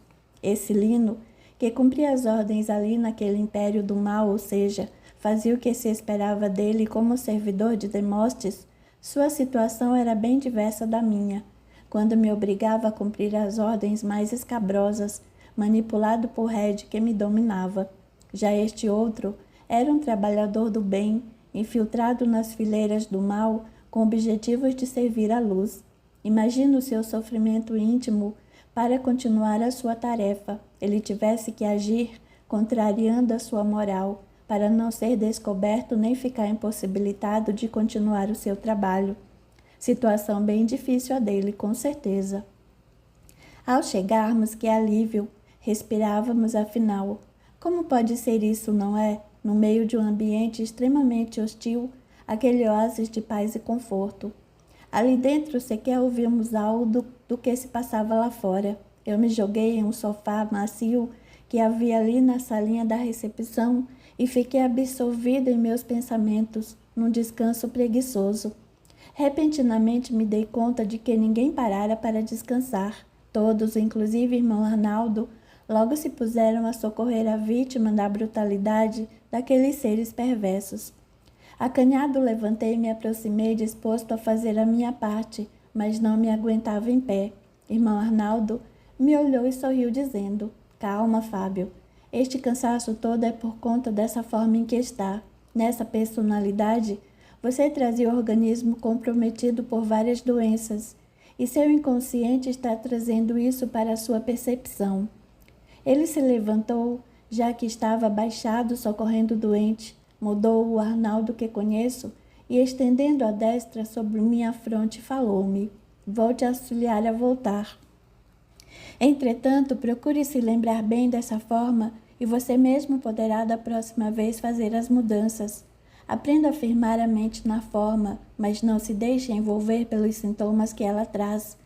Esse Lino, que cumpria as ordens ali naquele império do mal, ou seja, fazia o que se esperava dele como servidor de Demóstenes, sua situação era bem diversa da minha. Quando me obrigava a cumprir as ordens mais escabrosas, manipulado por Red que me dominava. Já este outro era um trabalhador do bem, infiltrado nas fileiras do mal, com objetivos de servir à luz. Imagino o seu sofrimento íntimo para continuar a sua tarefa. Ele tivesse que agir contrariando a sua moral, para não ser descoberto nem ficar impossibilitado de continuar o seu trabalho. Situação bem difícil a dele, com certeza. Ao chegarmos, que alívio! Respirávamos afinal. Como pode ser isso, não é? No meio de um ambiente extremamente hostil, aquele oásis de paz e conforto. Ali dentro sequer ouvimos algo do que se passava lá fora. Eu me joguei em um sofá macio que havia ali na salinha da recepção e fiquei absorvida em meus pensamentos, num descanso preguiçoso. Repentinamente me dei conta de que ninguém parara para descansar. Todos, inclusive irmão Arnaldo, logo se puseram a socorrer a vítima da brutalidade daqueles seres perversos. Acanhado, levantei e me aproximei, disposto a fazer a minha parte, mas não me aguentava em pé. Irmão Arnaldo me olhou e sorriu, dizendo: Calma, Fábio. Este cansaço todo é por conta dessa forma em que está. Nessa personalidade, você trazia o organismo comprometido por várias doenças, e seu inconsciente está trazendo isso para a sua percepção. Ele se levantou, já que estava abaixado socorrendo o doente, mudou o Arnaldo que conheço e, estendendo a destra sobre minha fronte, falou-me: vou te auxiliar a voltar. Entretanto, procure se lembrar bem dessa forma e você mesmo poderá da próxima vez fazer as mudanças. Aprenda a firmar a mente na forma, mas não se deixe envolver pelos sintomas que ela traz,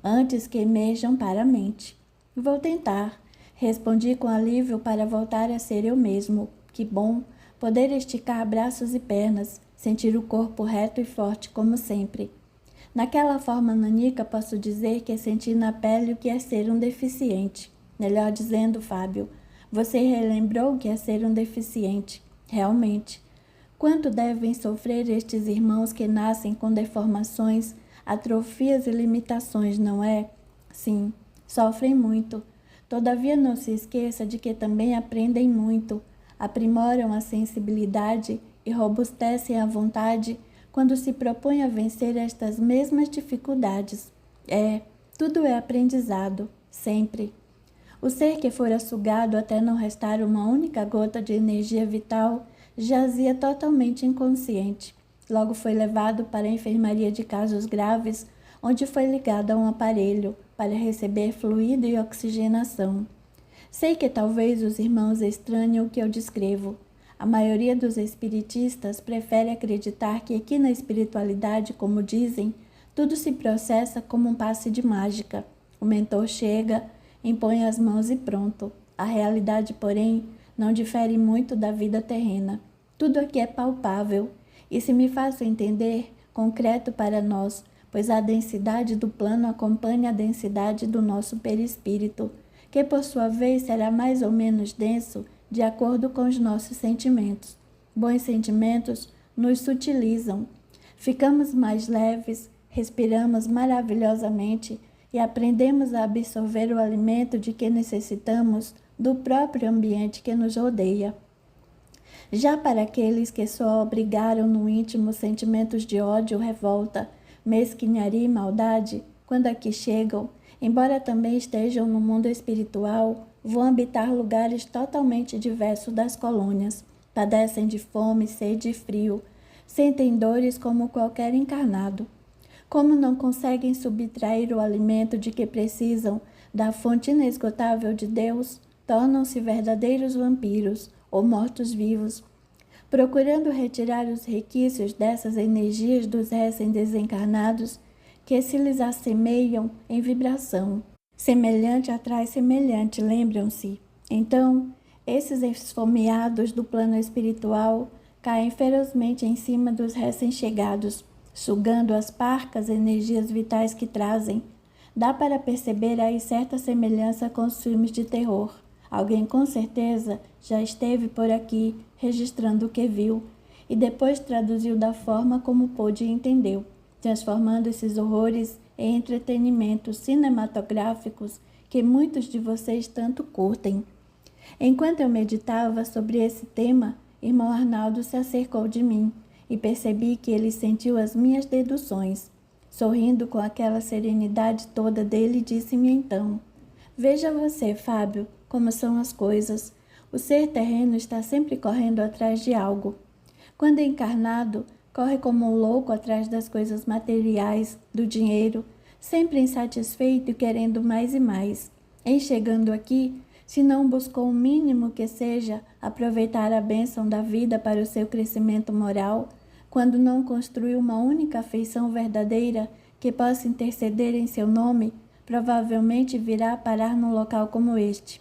antes que emerjam para a mente. Vou tentar. Respondi com alívio para voltar a ser eu mesmo. Que bom poder esticar braços e pernas, sentir o corpo reto e forte como sempre. Naquela forma nanica posso dizer que senti na pele o que é ser um deficiente. Melhor dizendo, Fábio, você relembrou o que é ser um deficiente. Realmente. Quanto devem sofrer estes irmãos que nascem com deformações, atrofias e limitações, não é? Sim, sofrem muito. Todavia não se esqueça de que também aprendem muito, aprimoram a sensibilidade e robustecem a vontade quando se propõem a vencer estas mesmas dificuldades. Tudo é aprendizado, sempre. O ser que fora sugado até não restar uma única gota de energia vital jazia totalmente inconsciente. Logo foi levado para a enfermaria de casos graves, onde foi ligado a um aparelho para receber fluido e oxigenação. Sei que talvez os irmãos estranhem o que eu descrevo. A maioria dos espiritistas prefere acreditar que aqui na espiritualidade, como dizem, tudo se processa como um passe de mágica. O mentor chega, impõe as mãos e pronto. A realidade, porém, não difere muito da vida terrena. Tudo aqui é palpável, e se me faço entender, concreto para nós, pois a densidade do plano acompanha a densidade do nosso perispírito, que por sua vez será mais ou menos denso de acordo com os nossos sentimentos. Bons sentimentos nos sutilizam. Ficamos mais leves, respiramos maravilhosamente e aprendemos a absorver o alimento de que necessitamos do próprio ambiente que nos rodeia. Já para aqueles que só abrigaram no íntimo sentimentos de ódio, revolta, mesquinharia e maldade, quando aqui chegam, embora também estejam no mundo espiritual, vão habitar lugares totalmente diversos das colônias, padecem de fome, sede e frio, sentem dores como qualquer encarnado. Como não conseguem subtrair o alimento de que precisam da fonte inesgotável de Deus, tornam-se verdadeiros vampiros ou mortos-vivos, procurando retirar os requisitos dessas energias dos recém-desencarnados que se lhes assemelham em vibração. Semelhante atrai semelhante, lembram-se? Então, esses esfomeados do plano espiritual caem ferozmente em cima dos recém-chegados, sugando as parcas energias vitais que trazem. Dá para perceber aí certa semelhança com os filmes de terror. Alguém com certeza já esteve por aqui registrando o que viu e depois traduziu da forma como pôde e entendeu, transformando esses horrores em entretenimentos cinematográficos que muitos de vocês tanto curtem. Enquanto eu meditava sobre esse tema, irmão Arnaldo se acercou de mim e percebi que ele sentiu as minhas deduções. Sorrindo com aquela serenidade toda dele, disse-me então: veja você, Fábio, como são as coisas. O ser terreno está sempre correndo atrás de algo. Quando é encarnado, corre como um louco atrás das coisas materiais, do dinheiro, sempre insatisfeito e querendo mais e mais. Em chegando aqui, se não buscou o mínimo que seja aproveitar a bênção da vida para o seu crescimento moral, quando não construiu uma única afeição verdadeira que possa interceder em seu nome, provavelmente virá parar num local como este.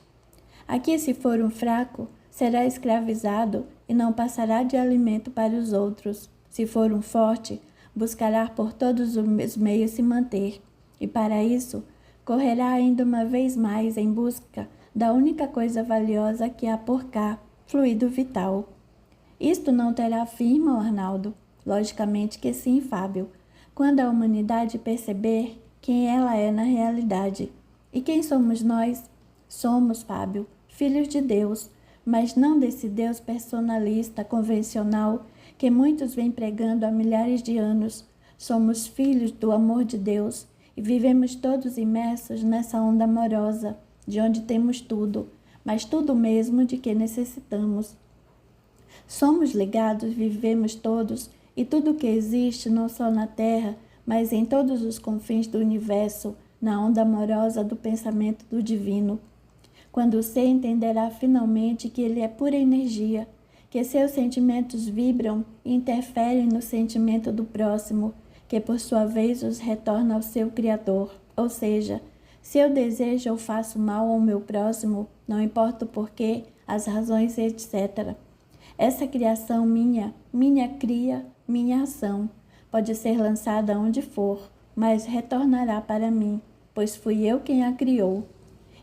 Aqui, se for um fraco, será escravizado e não passará de alimento para os outros. Se for um forte, buscará por todos os meios se manter, e para isso, correrá ainda uma vez mais em busca da única coisa valiosa que há por cá, fluido vital. Isto não terá fim, irmão Arnaldo? Logicamente que sim, Fábio, quando a humanidade perceber quem ela é na realidade. E quem somos nós? Somos, Fábio, filhos de Deus, mas não desse Deus personalista, convencional, que muitos vêm pregando há milhares de anos. Somos filhos do amor de Deus e vivemos todos imersos nessa onda amorosa, de onde temos tudo, mas tudo mesmo de que necessitamos. Somos ligados, vivemos todos, e tudo que existe não só na Terra, mas em todos os confins do universo, na onda amorosa do pensamento do divino. Quando o ser entenderá finalmente que ele é pura energia, que seus sentimentos vibram e interferem no sentimento do próximo, que por sua vez os retorna ao seu Criador. Ou seja, se eu desejo ou faço mal ao meu próximo, não importa o porquê, as razões, etc. Essa criação minha cria, minha ação, pode ser lançada onde for, mas retornará para mim, pois fui eu quem a criou,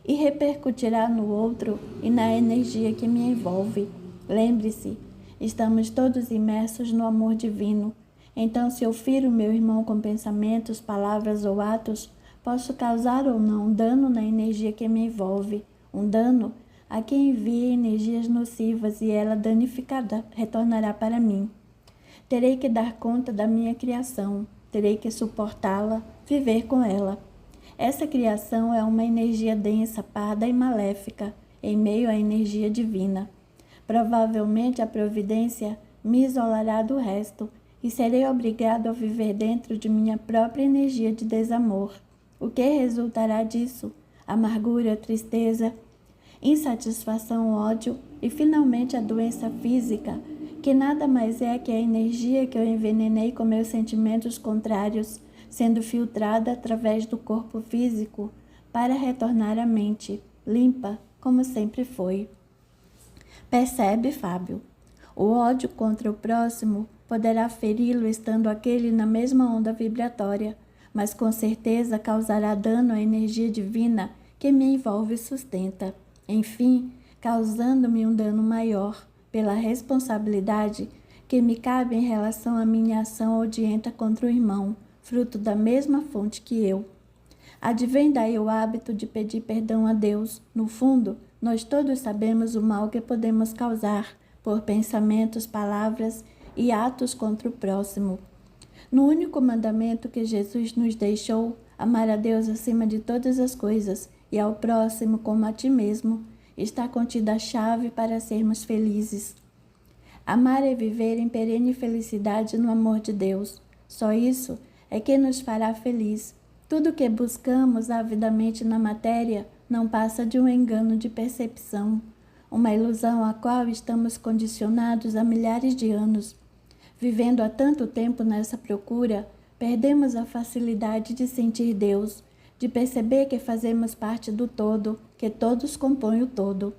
e repercutirá no outro e na energia que me envolve. Lembre-se, estamos todos imersos no amor divino. Então, se eu firo meu irmão com pensamentos, palavras ou atos, posso causar ou não dano na energia que me envolve, um dano a quem envia energias nocivas e ela danificada retornará para mim. Terei que dar conta da minha criação, terei que suportá-la, viver com ela. Essa criação é uma energia densa, parda e maléfica, em meio à energia divina. Provavelmente a providência me isolará do resto e serei obrigado a viver dentro de minha própria energia de desamor. O que resultará disso? Amargura, tristeza, insatisfação, ódio e finalmente a doença física, que nada mais é que a energia que eu envenenei com meus sentimentos contrários, sendo filtrada através do corpo físico para retornar à mente, limpa como sempre foi. Percebe, Fábio? O ódio contra o próximo poderá feri-lo estando aquele na mesma onda vibratória, mas com certeza causará dano à energia divina que me envolve e sustenta. Enfim, causando-me um dano maior pela responsabilidade que me cabe em relação à minha ação odienta contra o irmão, fruto da mesma fonte que eu. Advém daí o hábito de pedir perdão a Deus. No fundo, nós todos sabemos o mal que podemos causar por pensamentos, palavras e atos contra o próximo. No único mandamento que Jesus nos deixou, amar a Deus acima de todas as coisas e ao próximo como a ti mesmo, está contida a chave para sermos felizes. Amar é viver em perene felicidade no amor de Deus. Só isso é que nos fará feliz. Tudo que buscamos avidamente na matéria não passa de um engano de percepção, uma ilusão à qual estamos condicionados há milhares de anos. Vivendo há tanto tempo nessa procura, perdemos a facilidade de sentir Deus, de perceber que fazemos parte do todo, que todos compõem o todo.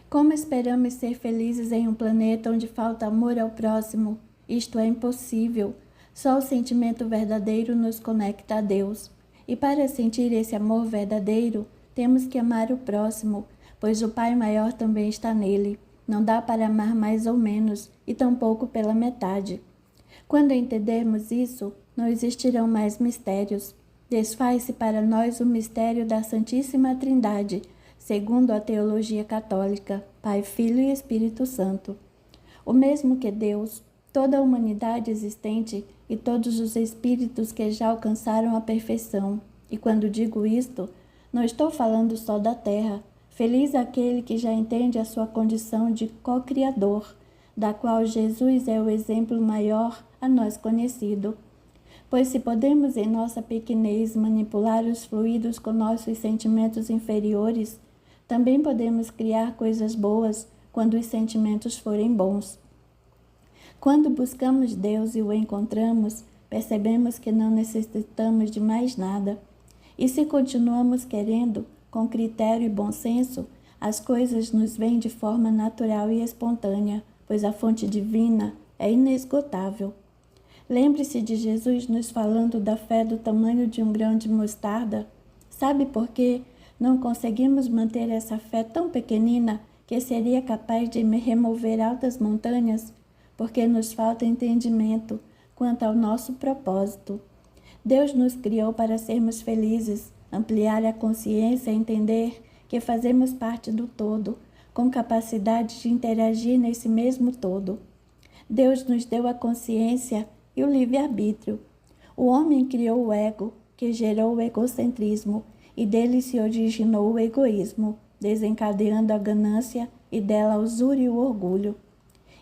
Como esperamos ser felizes em um planeta onde falta amor ao próximo? Isto é impossível. Só o sentimento verdadeiro nos conecta a Deus. E para sentir esse amor verdadeiro, temos que amar o próximo, pois o Pai maior também está nele. Não dá para amar mais ou menos, e tampouco pela metade. Quando entendermos isso, não existirão mais mistérios. Desfaz-se para nós o mistério da Santíssima Trindade, segundo a teologia católica, Pai, Filho e Espírito Santo. O mesmo que Deus, toda a humanidade existente e todos os espíritos que já alcançaram a perfeição. E quando digo isto, não estou falando só da Terra. Feliz aquele que já entende a sua condição de co-criador, da qual Jesus é o exemplo maior a nós conhecido. Pois se podemos em nossa pequenez manipular os fluidos com nossos sentimentos inferiores, também podemos criar coisas boas quando os sentimentos forem bons. Quando buscamos Deus e o encontramos, percebemos que não necessitamos de mais nada. E se continuamos querendo, com critério e bom senso, as coisas nos vêm de forma natural e espontânea, pois a fonte divina é inesgotável. Lembre-se de Jesus nos falando da fé do tamanho de um grão de mostarda. Sabe por quê não conseguimos manter essa fé tão pequenina que seria capaz de remover altas montanhas? Porque nos falta entendimento quanto ao nosso propósito. Deus nos criou para sermos felizes, ampliar a consciência e entender que fazemos parte do todo, com capacidade de interagir nesse mesmo todo. Deus nos deu a consciência e o livre-arbítrio. O homem criou o ego, que gerou o egocentrismo, e dele se originou o egoísmo, desencadeando a ganância e dela a usura e o orgulho.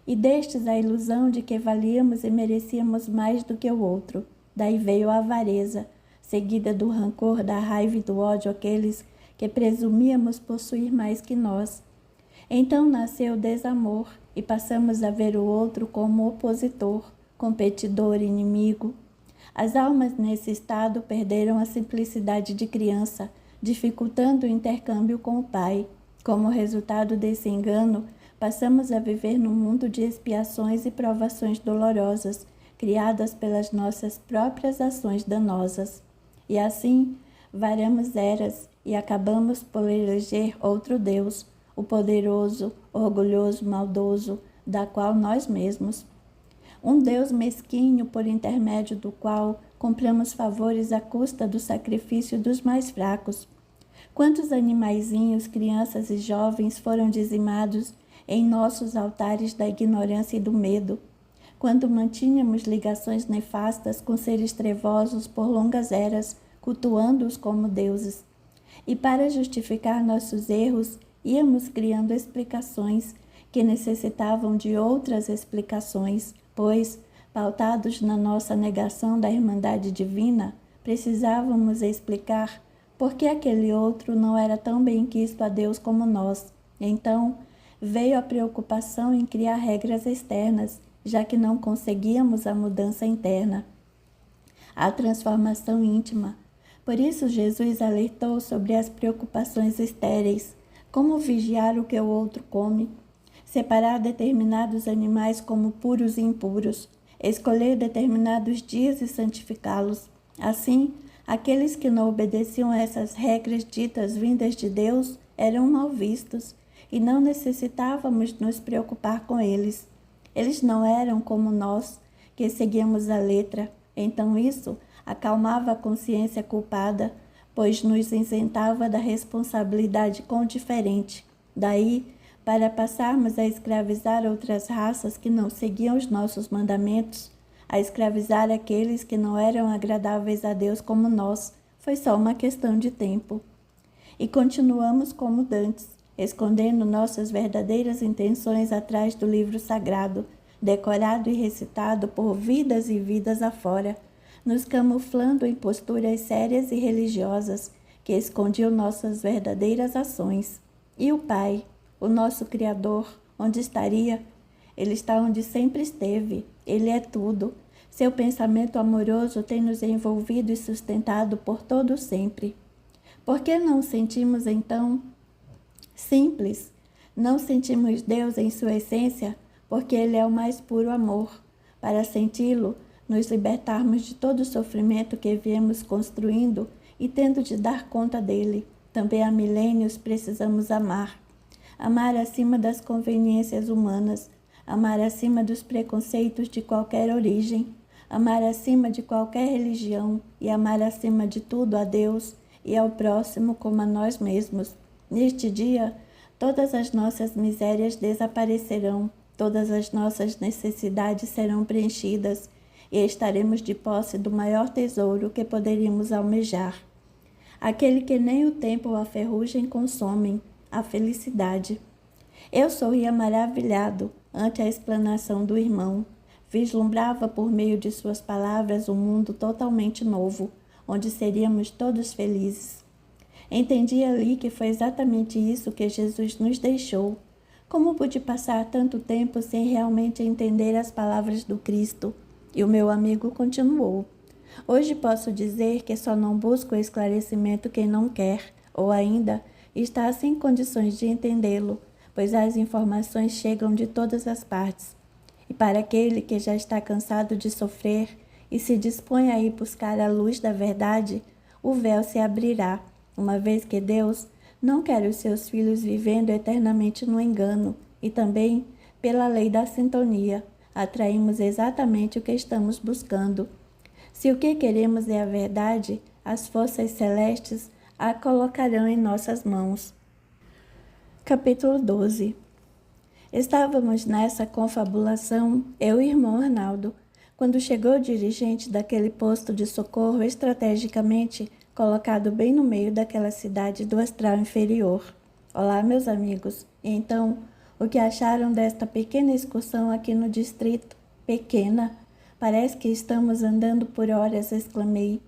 E destes a ilusão de que valíamos e merecíamos mais do que o outro. Daí veio a avareza, seguida do rancor, da raiva e do ódio àqueles que presumíamos possuir mais que nós. Então nasceu o desamor e passamos a ver o outro como opositor, competidor, inimigo. As almas nesse estado perderam a simplicidade de criança, dificultando o intercâmbio com o Pai. Como resultado desse engano, passamos a viver num mundo de expiações e provações dolorosas, criadas pelas nossas próprias ações danosas. E assim, varamos eras e acabamos por eleger outro Deus, o poderoso, orgulhoso, maldoso, da qual nós mesmos. Um Deus mesquinho por intermédio do qual compramos favores à custa do sacrifício dos mais fracos. Quantos animaizinhos, crianças e jovens foram dizimados em nossos altares da ignorância e do medo, quando mantínhamos ligações nefastas com seres trevosos por longas eras, cultuando-os como deuses. E para justificar nossos erros, íamos criando explicações que necessitavam de outras explicações, pois, pautados na nossa negação da Irmandade Divina, precisávamos explicar por que aquele outro não era tão benquisto a Deus como nós. Então, veio a preocupação em criar regras externas, já que não conseguíamos a mudança interna, a transformação íntima. Por isso, Jesus alertou sobre as preocupações estéreis, como vigiar o que o outro come, separar determinados animais como puros e impuros, escolher determinados dias e santificá-los. Assim, aqueles que não obedeciam a essas regras ditas vindas de Deus eram mal vistos e não necessitávamos nos preocupar com eles. Eles não eram como nós, que seguíamos a letra. Então isso acalmava a consciência culpada, pois nos isentava da responsabilidade com o diferente. Daí, para passarmos a escravizar outras raças que não seguiam os nossos mandamentos, a escravizar aqueles que não eram agradáveis a Deus como nós, foi só uma questão de tempo. E continuamos como dantes, escondendo nossas verdadeiras intenções atrás do livro sagrado, decorado e recitado por vidas e vidas afora, nos camuflando em posturas sérias e religiosas que escondiam nossas verdadeiras ações. E o Pai, o nosso Criador, onde estaria? Ele está onde sempre esteve. Ele é tudo. Seu pensamento amoroso tem nos envolvido e sustentado por todo sempre. Por que não sentimos então? Simples. Não sentimos Deus em sua essência, porque Ele é o mais puro amor. Para senti-lo, nos libertarmos de todo o sofrimento que viemos construindo e tendo de dar conta dele. Também há milênios precisamos amar. Amar acima das conveniências humanas, amar acima dos preconceitos de qualquer origem, amar acima de qualquer religião e amar acima de tudo a Deus e ao próximo como a nós mesmos. Neste dia, todas as nossas misérias desaparecerão, todas as nossas necessidades serão preenchidas e estaremos de posse do maior tesouro que poderíamos almejar. Aquele que nem o tempo ou a ferrugem consomem, a felicidade. Eu sorria maravilhado ante a explanação do irmão. Vislumbrava por meio de suas palavras um mundo totalmente novo, onde seríamos todos felizes. Entendi ali que foi exatamente isso que Jesus nos deixou. Como pude passar tanto tempo sem realmente entender as palavras do Cristo? E o meu amigo continuou. Hoje posso dizer que só não busca o esclarecimento quem não quer, ou ainda está sem condições de entendê-lo, pois as informações chegam de todas as partes. E para aquele que já está cansado de sofrer e se dispõe a ir buscar a luz da verdade, o véu se abrirá, uma vez que Deus não quer os seus filhos vivendo eternamente no engano, e também, pela lei da sintonia, atraímos exatamente o que estamos buscando. Se o que queremos é a verdade, as forças celestes a colocarão em nossas mãos. Capítulo 12. Estávamos nessa confabulação, eu e o irmão Arnaldo, quando chegou o dirigente daquele posto de socorro estrategicamente colocado bem no meio daquela cidade do astral inferior. Olá, meus amigos. E então, o que acharam desta pequena excursão aqui no distrito? Pequena? Parece que estamos andando por horas, exclamei.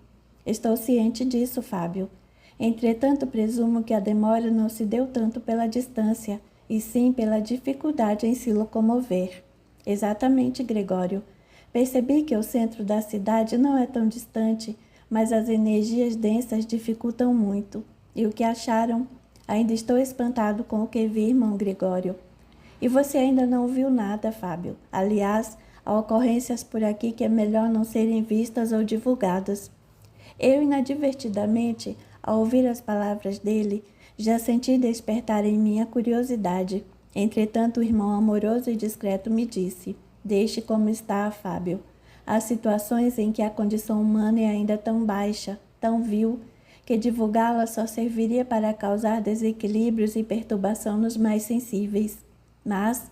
Estou ciente disso, Fábio. Entretanto, presumo que a demora não se deu tanto pela distância, e sim pela dificuldade em se locomover. Exatamente, Gregório. Percebi que o centro da cidade não é tão distante, mas as energias densas dificultam muito. E o que acharam? Ainda estou espantado com o que vi, irmão Gregório. E você ainda não viu nada, Fábio. Aliás, há ocorrências por aqui que é melhor não serem vistas ou divulgadas. Eu, inadvertidamente, ao ouvir as palavras dele, já senti despertar em mim a curiosidade. Entretanto, o irmão amoroso e discreto me disse: deixe como está, Fábio. Há situações em que a condição humana é ainda tão baixa, tão vil, que divulgá-la só serviria para causar desequilíbrios e perturbação nos mais sensíveis. Mas,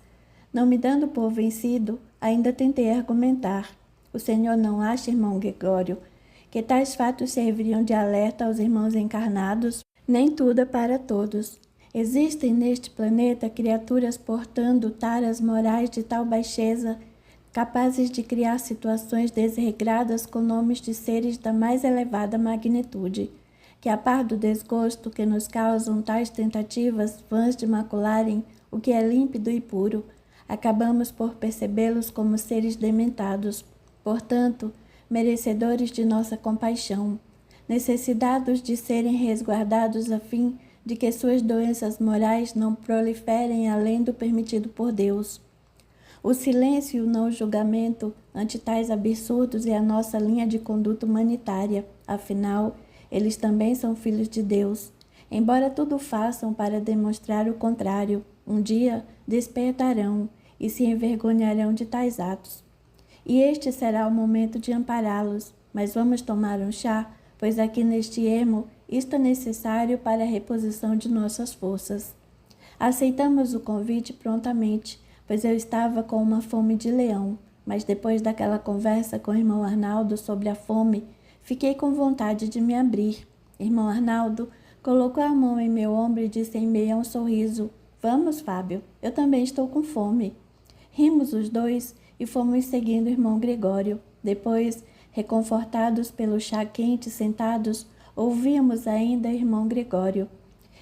não me dando por vencido, ainda tentei argumentar. O senhor não acha, irmão Gregório, que tais fatos serviriam de alerta aos irmãos encarnados? Nem tudo é para todos. Existem neste planeta criaturas portando taras morais de tal baixeza, capazes de criar situações desregradas com nomes de seres da mais elevada magnitude, que a par do desgosto que nos causam tais tentativas vãs de macularem o que é límpido e puro, acabamos por percebê-los como seres dementados, portanto, merecedores de nossa compaixão, necessitados de serem resguardados a fim de que suas doenças morais não proliferem além do permitido por Deus. O silêncio e o não julgamento ante tais absurdos é a nossa linha de conduta humanitária, afinal, eles também são filhos de Deus. Embora tudo façam para demonstrar o contrário, um dia despertarão e se envergonharão de tais atos. E este será o momento de ampará-los, mas vamos tomar um chá, pois aqui neste ermo isto é necessário para a reposição de nossas forças. Aceitamos o convite prontamente, pois eu estava com uma fome de leão, mas depois daquela conversa com o irmão Arnaldo sobre a fome, fiquei com vontade de me abrir. Irmão Arnaldo colocou a mão em meu ombro e disse em meio a um sorriso: vamos, Fábio, eu também estou com fome. Rimos os dois e fomos seguindo o irmão Gregório. Depois, reconfortados pelo chá quente sentados, ouvíamos ainda o irmão Gregório.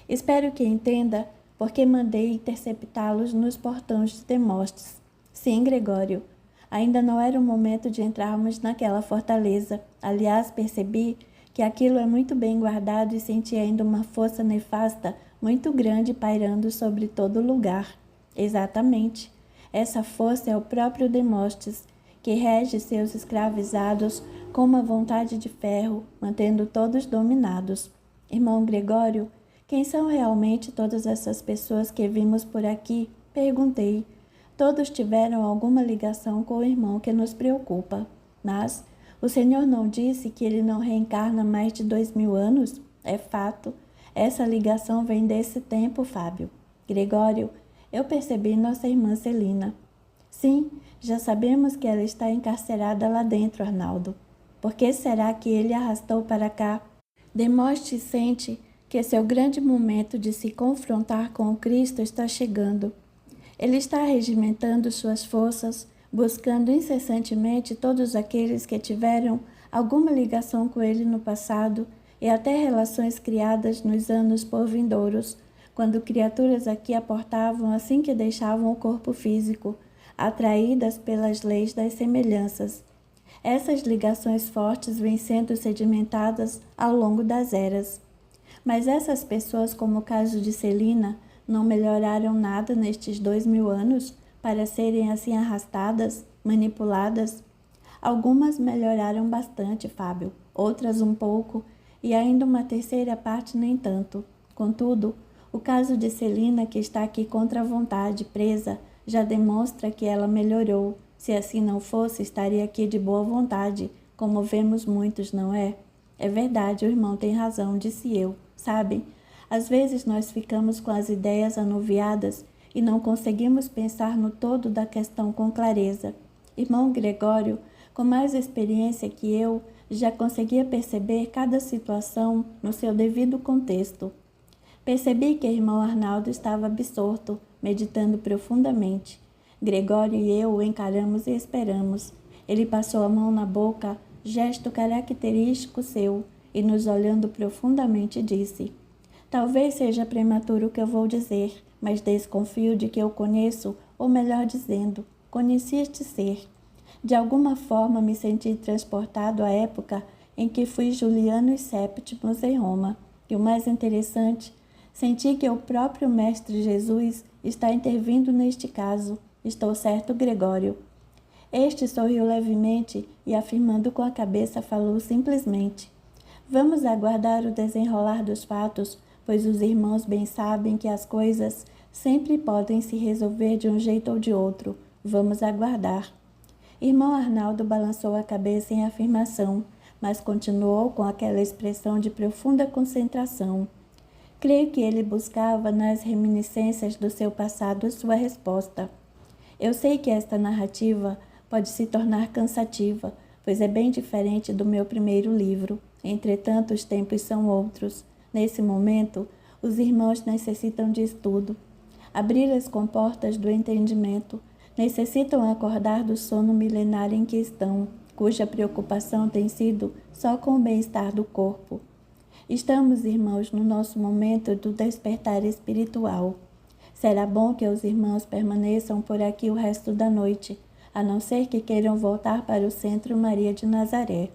Espero que entenda porque mandei interceptá-los nos portões de Demóstenes. Sim, Gregório. Ainda não era o momento de entrarmos naquela fortaleza. Aliás, percebi que aquilo é muito bem guardado e senti ainda uma força nefasta muito grande pairando sobre todo lugar. Exatamente. Essa força é o próprio Demóstenes, que rege seus escravizados com uma vontade de ferro, mantendo todos dominados. Irmão Gregório, quem são realmente todas essas pessoas que vimos por aqui? Perguntei. Todos tiveram alguma ligação com o irmão que nos preocupa. Mas o senhor não disse que ele não reencarna mais de 2000 anos? É fato. Essa ligação vem desse tempo, Fábio. Gregório, eu percebi nossa irmã Celina. Sim, já sabemos que ela está encarcerada lá dentro, Arnaldo. Por que será que ele a arrastou para cá? Demóstenes sente que seu grande momento de se confrontar com o Cristo está chegando. Ele está regimentando suas forças, buscando incessantemente todos aqueles que tiveram alguma ligação com ele no passado e até relações criadas nos anos por vindouros, quando criaturas aqui aportavam assim que deixavam o corpo físico, atraídas pelas leis das semelhanças. Essas ligações fortes vêm sendo sedimentadas ao longo das eras. Mas essas pessoas, como o caso de Celina, não melhoraram nada nestes 2000 anos para serem assim arrastadas, manipuladas? Algumas melhoraram bastante, Fábio, outras um pouco, e ainda uma terceira parte nem tanto. Contudo, o caso de Celina, que está aqui contra a vontade, presa, já demonstra que ela melhorou. Se assim não fosse, estaria aqui de boa vontade, como vemos muitos, não é? É verdade, o irmão tem razão, disse eu. Sabem, Às vezes nós ficamos com as ideias anuviadas e não conseguimos pensar no todo da questão com clareza. Irmão Gregório, com mais experiência que eu, já conseguia perceber cada situação no seu devido contexto. Percebi que irmão Arnaldo estava absorto, meditando profundamente. Gregório e eu o encaramos e esperamos. Ele passou a mão na boca, gesto característico seu, e nos olhando profundamente disse: talvez seja prematuro o que eu vou dizer, mas desconfio de que eu conheço, ou melhor dizendo, conheci este ser. De alguma forma me senti transportado à época em que fui Juliano Sétimo em Roma. E o mais interessante, senti que o próprio Mestre Jesus está intervindo neste caso. Estou certo, Gregório? Este sorriu levemente e, afirmando com a cabeça, falou simplesmente: vamos aguardar o desenrolar dos fatos, pois os irmãos bem sabem que as coisas sempre podem se resolver de um jeito ou de outro. Vamos aguardar. Irmão Arnaldo balançou a cabeça em afirmação, mas continuou com aquela expressão de profunda concentração. Creio que ele buscava nas reminiscências do seu passado sua resposta. Eu sei que esta narrativa pode se tornar cansativa, pois é bem diferente do meu primeiro livro. Entretanto, os tempos são outros. Nesse momento, os irmãos necessitam de estudo, abrir as comportas do entendimento, necessitam acordar do sono milenar em que estão, cuja preocupação tem sido só com o bem-estar do corpo. Estamos, irmãos, no nosso momento do despertar espiritual. Será bom que os irmãos permaneçam por aqui o resto da noite, a não ser que queiram voltar para o Centro Maria de Nazaré.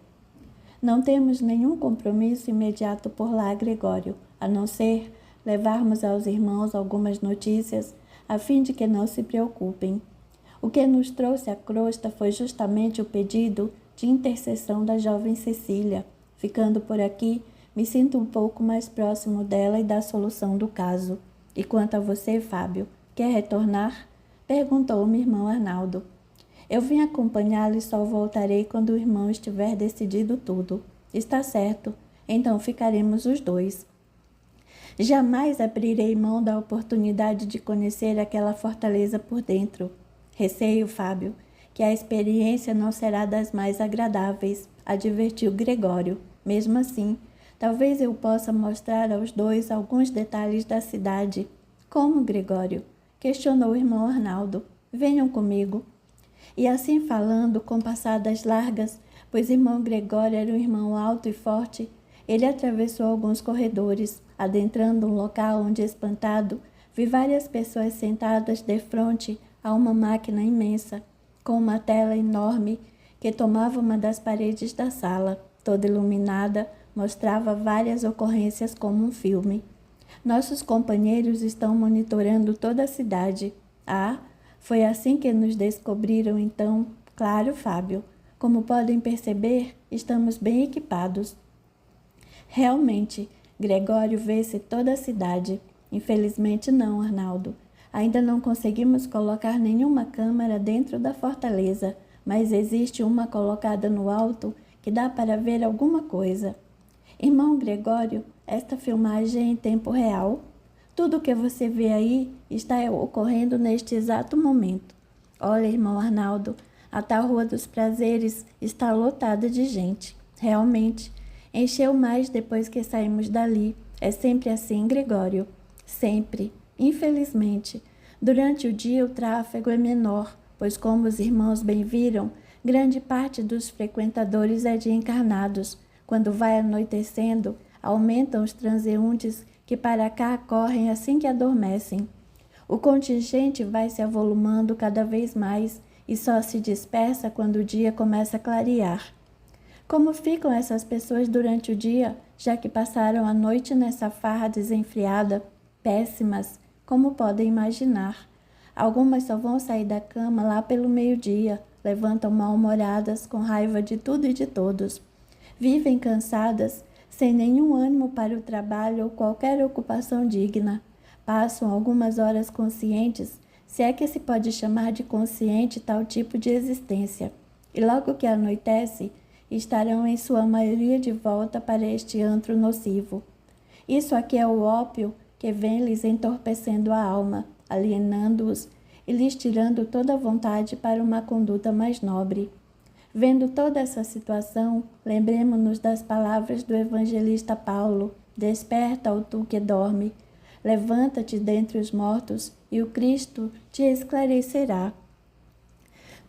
Não temos nenhum compromisso imediato por lá, Gregório, a não ser levarmos aos irmãos algumas notícias, a fim de que não se preocupem. O que nos trouxe a crosta foi justamente o pedido de intercessão da jovem Cecília. Ficando por aqui, me sinto um pouco mais próximo dela e da solução do caso. E quanto a você, Fábio, quer retornar? Perguntou-me irmão Arnaldo. Eu vim acompanhá-lo e só voltarei quando o irmão estiver decidido tudo. Está certo, então ficaremos os dois. Jamais abrirei mão da oportunidade de conhecer aquela fortaleza por dentro. Receio, Fábio, que a experiência não será das mais agradáveis, advertiu Gregório. Mesmo assim, talvez eu possa mostrar aos dois alguns detalhes da cidade. Como, Gregório? Questionou o irmão Arnaldo. Venham comigo. E assim falando, com passadas largas, pois irmão Gregório era um irmão alto e forte, ele atravessou alguns corredores, adentrando um local onde, espantado, vi várias pessoas sentadas defronte a uma máquina imensa, com uma tela enorme que tomava uma das paredes da sala, toda iluminada, mostrava várias ocorrências como um filme. Nossos companheiros estão monitorando toda a cidade. Ah, foi assim que nos descobriram então? Claro, Fábio. Como podem perceber, estamos bem equipados. Realmente, Gregório vê-se toda a cidade. Infelizmente não, Arnaldo. Ainda não conseguimos colocar nenhuma câmara dentro da fortaleza, mas existe uma colocada no alto que dá para ver alguma coisa. Irmão Gregório, esta filmagem é em tempo real. Tudo o que você vê aí está ocorrendo neste exato momento. Olha, irmão Arnaldo, a tal Rua dos Prazeres está lotada de gente. Realmente, encheu mais depois que saímos dali. É sempre assim, Gregório? Sempre. Infelizmente, durante o dia o tráfego é menor, pois como os irmãos bem viram, grande parte dos frequentadores é de encarnados. Quando vai anoitecendo, aumentam os transeuntes que para cá correm assim que adormecem. O contingente vai se avolumando cada vez mais e só se dispersa quando o dia começa a clarear. Como ficam essas pessoas durante o dia, já que passaram a noite nessa farra desenfreada? Péssimas, como podem imaginar. Algumas só vão sair da cama lá pelo meio-dia, levantam mal-humoradas com raiva de tudo e de todos. Vivem cansadas, sem nenhum ânimo para o trabalho ou qualquer ocupação digna. Passam algumas horas conscientes, se é que se pode chamar de consciente tal tipo de existência. E logo que anoitece, estarão em sua maioria de volta para este antro nocivo. Isso aqui é o ópio que vem lhes entorpecendo a alma, alienando-os e lhes tirando toda a vontade para uma conduta mais nobre. Vendo toda essa situação, lembremo-nos das palavras do evangelista Paulo: desperta, ó tu que dorme, levanta-te dentre os mortos e o Cristo te esclarecerá.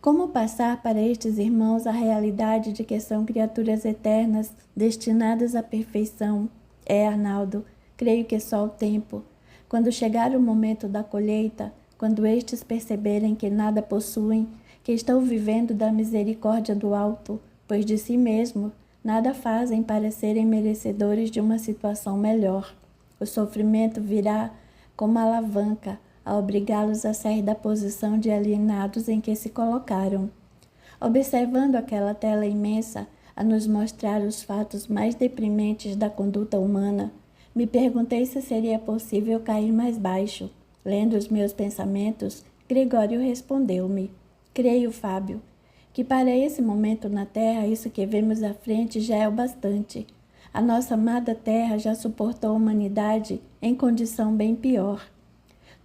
Como passar para estes irmãos a realidade de que são criaturas eternas, destinadas à perfeição? Arnaldo, creio que só o tempo. Quando chegar o momento da colheita, quando estes perceberem que nada possuem, que estão vivendo da misericórdia do alto, pois de si mesmo nada fazem para serem merecedores de uma situação melhor. O sofrimento virá como alavanca a obrigá-los a sair da posição de alienados em que se colocaram. Observando aquela tela imensa a nos mostrar os fatos mais deprimentes da conduta humana, me perguntei se seria possível cair mais baixo. Lendo os meus pensamentos, Gregório respondeu-me: creio, Fábio, que para esse momento na Terra isso que vemos à frente já é o bastante. A nossa amada Terra já suportou a humanidade em condição bem pior.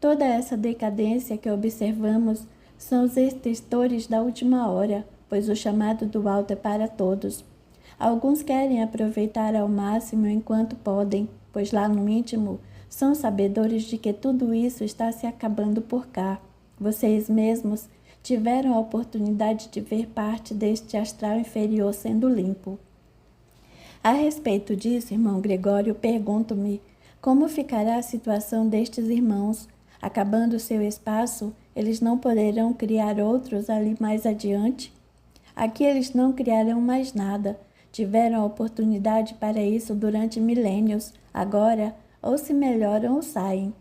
Toda essa decadência que observamos são os extensores da última hora, pois o chamado do alto é para todos. Alguns querem aproveitar ao máximo enquanto podem, pois lá no íntimo são sabedores de que tudo isso está se acabando por cá. Vocês mesmos tiveram a oportunidade de ver parte deste astral inferior sendo limpo. A respeito disso, irmão Gregório, pergunto-me como ficará a situação destes irmãos. Acabando seu espaço, eles não poderão criar outros ali mais adiante? Aqui eles não criarão mais nada. Tiveram a oportunidade para isso durante milênios. Agora, ou se melhoram ou saem.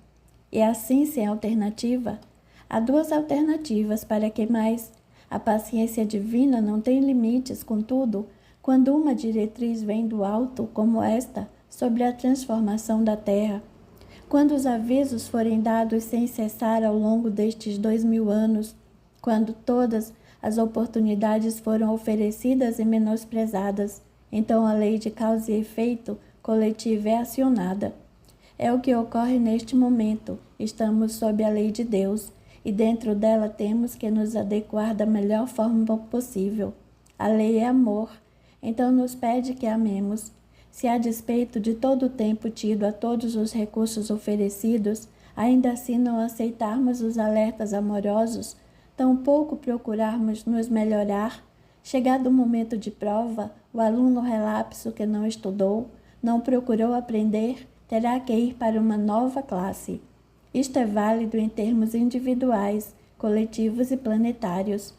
E assim, sem alternativa? Há duas alternativas para que mais. A paciência divina não tem limites, contudo, quando uma diretriz vem do alto, como esta, sobre a transformação da terra, quando os avisos forem dados sem cessar ao longo destes 2000 anos, quando todas as oportunidades foram oferecidas e menosprezadas, então a lei de causa e efeito coletiva é acionada. É o que ocorre neste momento. Estamos sob a lei de Deus e dentro dela temos que nos adequar da melhor forma possível. A lei é amor, então nos pede que amemos. Se a despeito de todo o tempo tido a todos os recursos oferecidos, ainda assim não aceitarmos os alertas amorosos, tampouco procurarmos nos melhorar, chegado o momento de prova, o aluno relapso que não estudou, não procurou aprender, terá que ir para uma nova classe. Isto é válido em termos individuais, coletivos e planetários.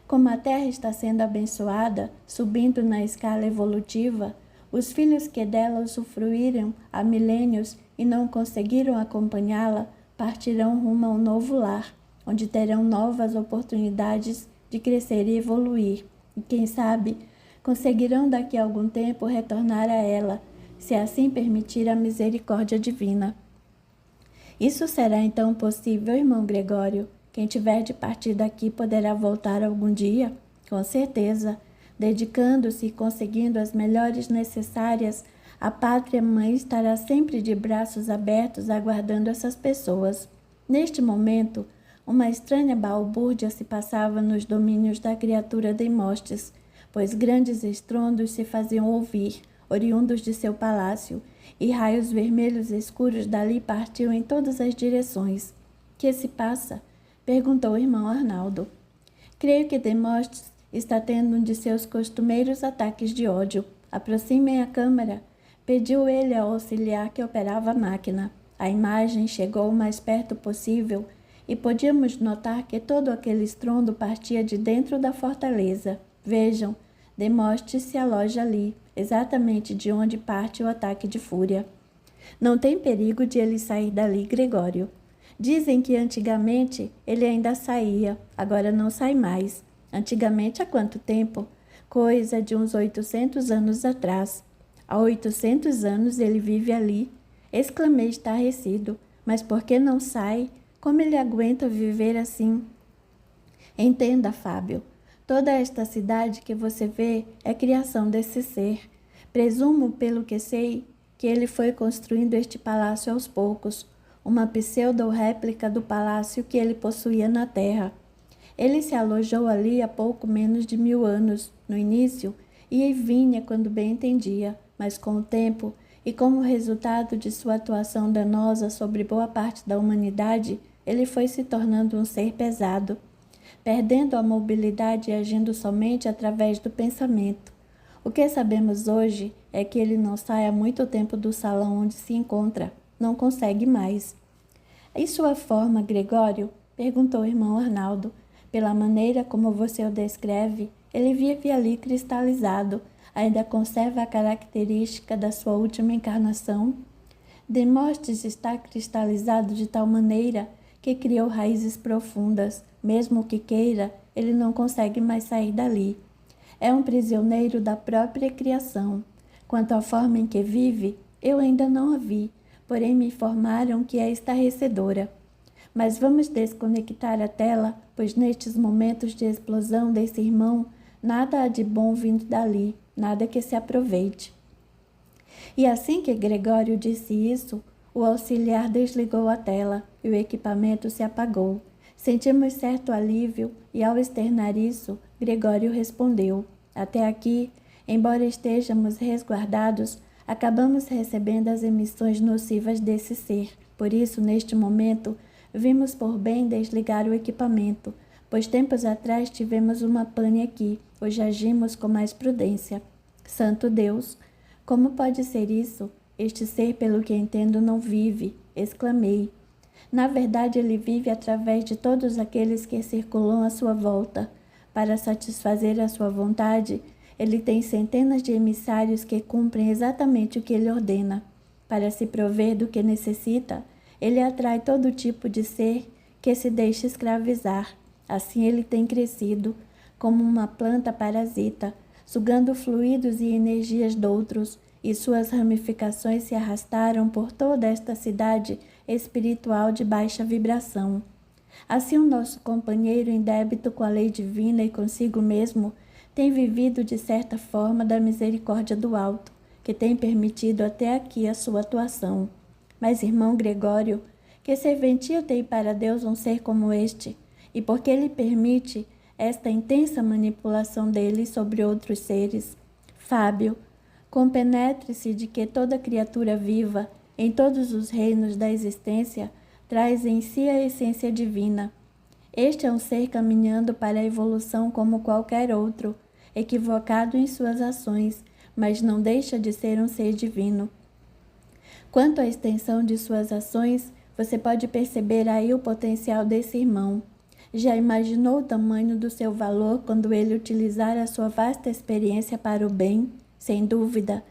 Como a Terra está sendo abençoada, subindo na escala evolutiva, os filhos que dela usufruíram há milênios e não conseguiram acompanhá-la partirão rumo a um novo lar, onde terão novas oportunidades de crescer e evoluir. E quem sabe, conseguirão daqui a algum tempo retornar a ela, se assim permitir a misericórdia divina. Isso será então possível, irmão Gregório? Quem tiver de partir daqui poderá voltar algum dia? Com certeza. Dedicando-se e conseguindo as melhores necessárias, a pátria-mãe estará sempre de braços abertos aguardando essas pessoas. Neste momento, uma estranha balbúrdia se passava nos domínios da criatura Demóstenes, pois grandes estrondos se faziam ouvir, oriundos de seu palácio, e raios vermelhos escuros dali partiam em todas as direções. Que se passa? Perguntou o irmão Arnaldo. Creio que Demóstenes está tendo um de seus costumeiros ataques de ódio. Aproximem a câmara, pediu ele ao auxiliar que operava a máquina. A imagem chegou o mais perto possível e podíamos notar que todo aquele estrondo partia de dentro da fortaleza. Vejam, Demóstenes se aloja ali, exatamente de onde parte o ataque de fúria. Não tem perigo de ele sair dali, Gregório. Dizem que antigamente ele ainda saía, agora não sai mais. Antigamente há quanto tempo? Coisa de uns 800 anos atrás. Há 800 anos ele vive ali. Exclamei estarrecido. Mas por que não sai? Como ele aguenta viver assim? Entenda, Fábio. Toda esta cidade que você vê é criação desse ser. Presumo, pelo que sei, que ele foi construindo este palácio aos poucos, uma pseudo-réplica do palácio que ele possuía na terra. Ele se alojou ali há pouco menos de 1000 anos, no início, e vinha quando bem entendia, mas com o tempo, e como resultado de sua atuação danosa sobre boa parte da humanidade, ele foi se tornando um ser pesado, perdendo a mobilidade e agindo somente através do pensamento. O que sabemos hoje é que ele não sai há muito tempo do salão onde se encontra, não consegue mais. E sua forma, Gregório? Perguntou o irmão Arnaldo. Pela maneira como você o descreve, ele vive ali cristalizado, ainda conserva a característica da sua última encarnação. Demóstenes está cristalizado de tal maneira que criou raízes profundas. Mesmo que queira, ele não consegue mais sair dali. É um prisioneiro da própria criação. Quanto à forma em que vive, eu ainda não a vi, porém me informaram que é estarrecedora. Mas vamos desconectar a tela, pois nestes momentos de explosão desse irmão, nada há de bom vindo dali, nada que se aproveite. E assim que Gregório disse isso, o auxiliar desligou a tela e o equipamento se apagou. Sentimos certo alívio e, ao externar isso, Gregório respondeu: até aqui, embora estejamos resguardados, acabamos recebendo as emissões nocivas desse ser. Por isso, neste momento, vimos por bem desligar o equipamento, pois tempos atrás tivemos uma pane aqui, hoje agimos com mais prudência. Santo Deus! Como pode ser isso? Este ser, pelo que entendo, não vive, exclamei. Na verdade, ele vive através de todos aqueles que circulam à sua volta. Para satisfazer a sua vontade, ele tem centenas de emissários que cumprem exatamente o que ele ordena. Para se prover do que necessita, ele atrai todo tipo de ser que se deixa escravizar. Assim ele tem crescido, como uma planta parasita, sugando fluidos e energias de outros, e suas ramificações se arrastaram por toda esta cidade espiritual de baixa vibração. Assim o nosso companheiro em débito com a lei divina e consigo mesmo tem vivido de certa forma da misericórdia do alto, que tem permitido até aqui a sua atuação. Mas, irmão Gregório, que serventia tem para Deus um ser como este? E por que ele permite esta intensa manipulação dele sobre outros seres? Fábio, compenetre-se de que toda criatura viva, em todos os reinos da existência, traz em si a essência divina. Este é um ser caminhando para a evolução como qualquer outro, equivocado em suas ações, mas não deixa de ser um ser divino. Quanto à extensão de suas ações, você pode perceber aí o potencial desse irmão. Já imaginou o tamanho do seu valor quando ele utilizar a sua vasta experiência para o bem? Sem dúvida,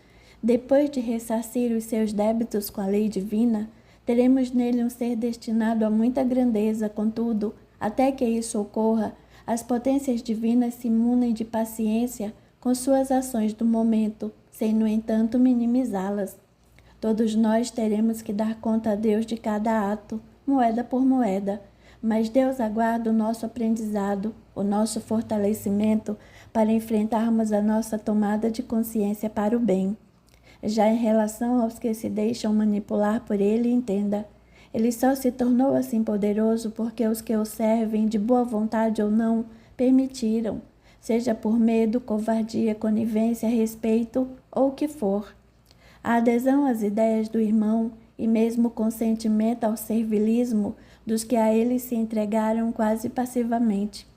depois de ressarcir os seus débitos com a lei divina, teremos nele um ser destinado a muita grandeza. Contudo, até que isso ocorra, as potências divinas se munem de paciência com suas ações do momento, sem, no entanto, minimizá-las. Todos nós teremos que dar conta a Deus de cada ato, moeda por moeda, mas Deus aguarda o nosso aprendizado, o nosso fortalecimento para enfrentarmos a nossa tomada de consciência para o bem. Já em relação aos que se deixam manipular por ele, entenda, ele só se tornou assim poderoso porque os que o servem, de boa vontade ou não, permitiram, seja por medo, covardia, conivência, respeito ou o que for. A adesão às ideias do irmão e mesmo o consentimento ao servilismo dos que a ele se entregaram quase passivamente.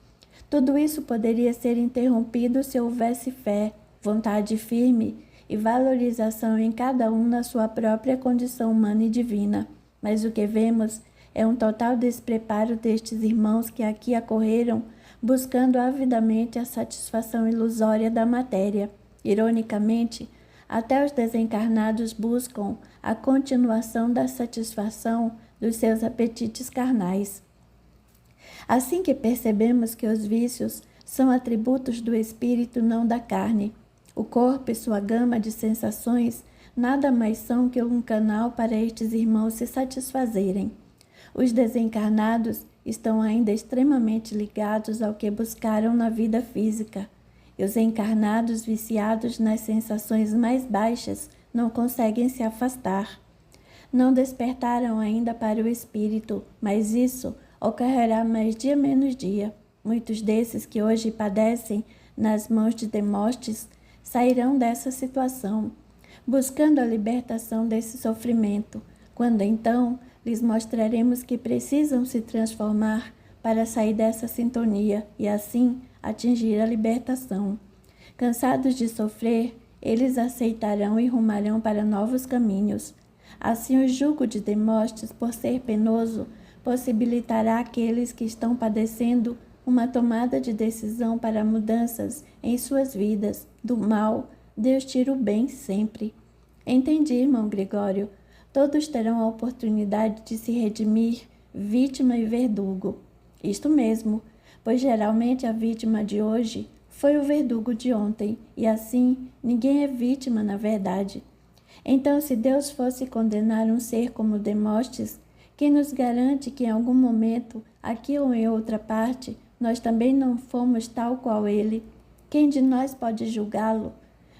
Tudo isso poderia ser interrompido se houvesse fé, vontade firme e valorização em cada um na sua própria condição humana e divina. Mas o que vemos é um total despreparo destes irmãos que aqui acorreram, buscando avidamente a satisfação ilusória da matéria. Ironicamente, até os desencarnados buscam a continuação da satisfação dos seus apetites carnais. Assim que percebemos que os vícios são atributos do espírito, não da carne, o corpo e sua gama de sensações nada mais são que um canal para estes irmãos se satisfazerem. Os desencarnados estão ainda extremamente ligados ao que buscaram na vida física, e os encarnados viciados nas sensações mais baixas não conseguem se afastar. Não despertaram ainda para o espírito, mas isso ocorrerá mais dia menos dia. Muitos desses que hoje padecem nas mãos de Demóstenes sairão dessa situação, buscando a libertação desse sofrimento, quando então lhes mostraremos que precisam se transformar para sair dessa sintonia e assim atingir a libertação. Cansados de sofrer, eles aceitarão e rumarão para novos caminhos. Assim, o jugo de Demóstenes, por ser penoso, possibilitará àqueles que estão padecendo uma tomada de decisão para mudanças em suas vidas. Do mal, Deus tira o bem sempre. Entendi, irmão Gregório. Todos terão a oportunidade de se redimir, vítima e verdugo. Isto mesmo, pois geralmente a vítima de hoje foi o verdugo de ontem, e assim ninguém é vítima na verdade. Então, se Deus fosse condenar um ser como Demóstenes, quem nos garante que em algum momento, aqui ou em outra parte, nós também não fomos tal qual ele? Quem de nós pode julgá-lo?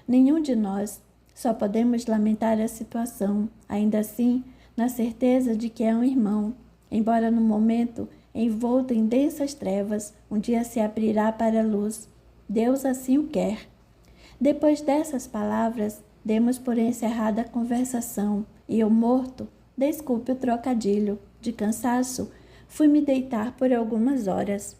Nenhum de nós. Só podemos lamentar a situação, ainda assim, na certeza de que é um irmão, embora no momento envolto em densas trevas, um dia se abrirá para a luz. Deus assim o quer. Depois dessas palavras, demos por encerrada a conversação, e eu morto, desculpe o trocadilho, de cansaço, fui me deitar por algumas horas.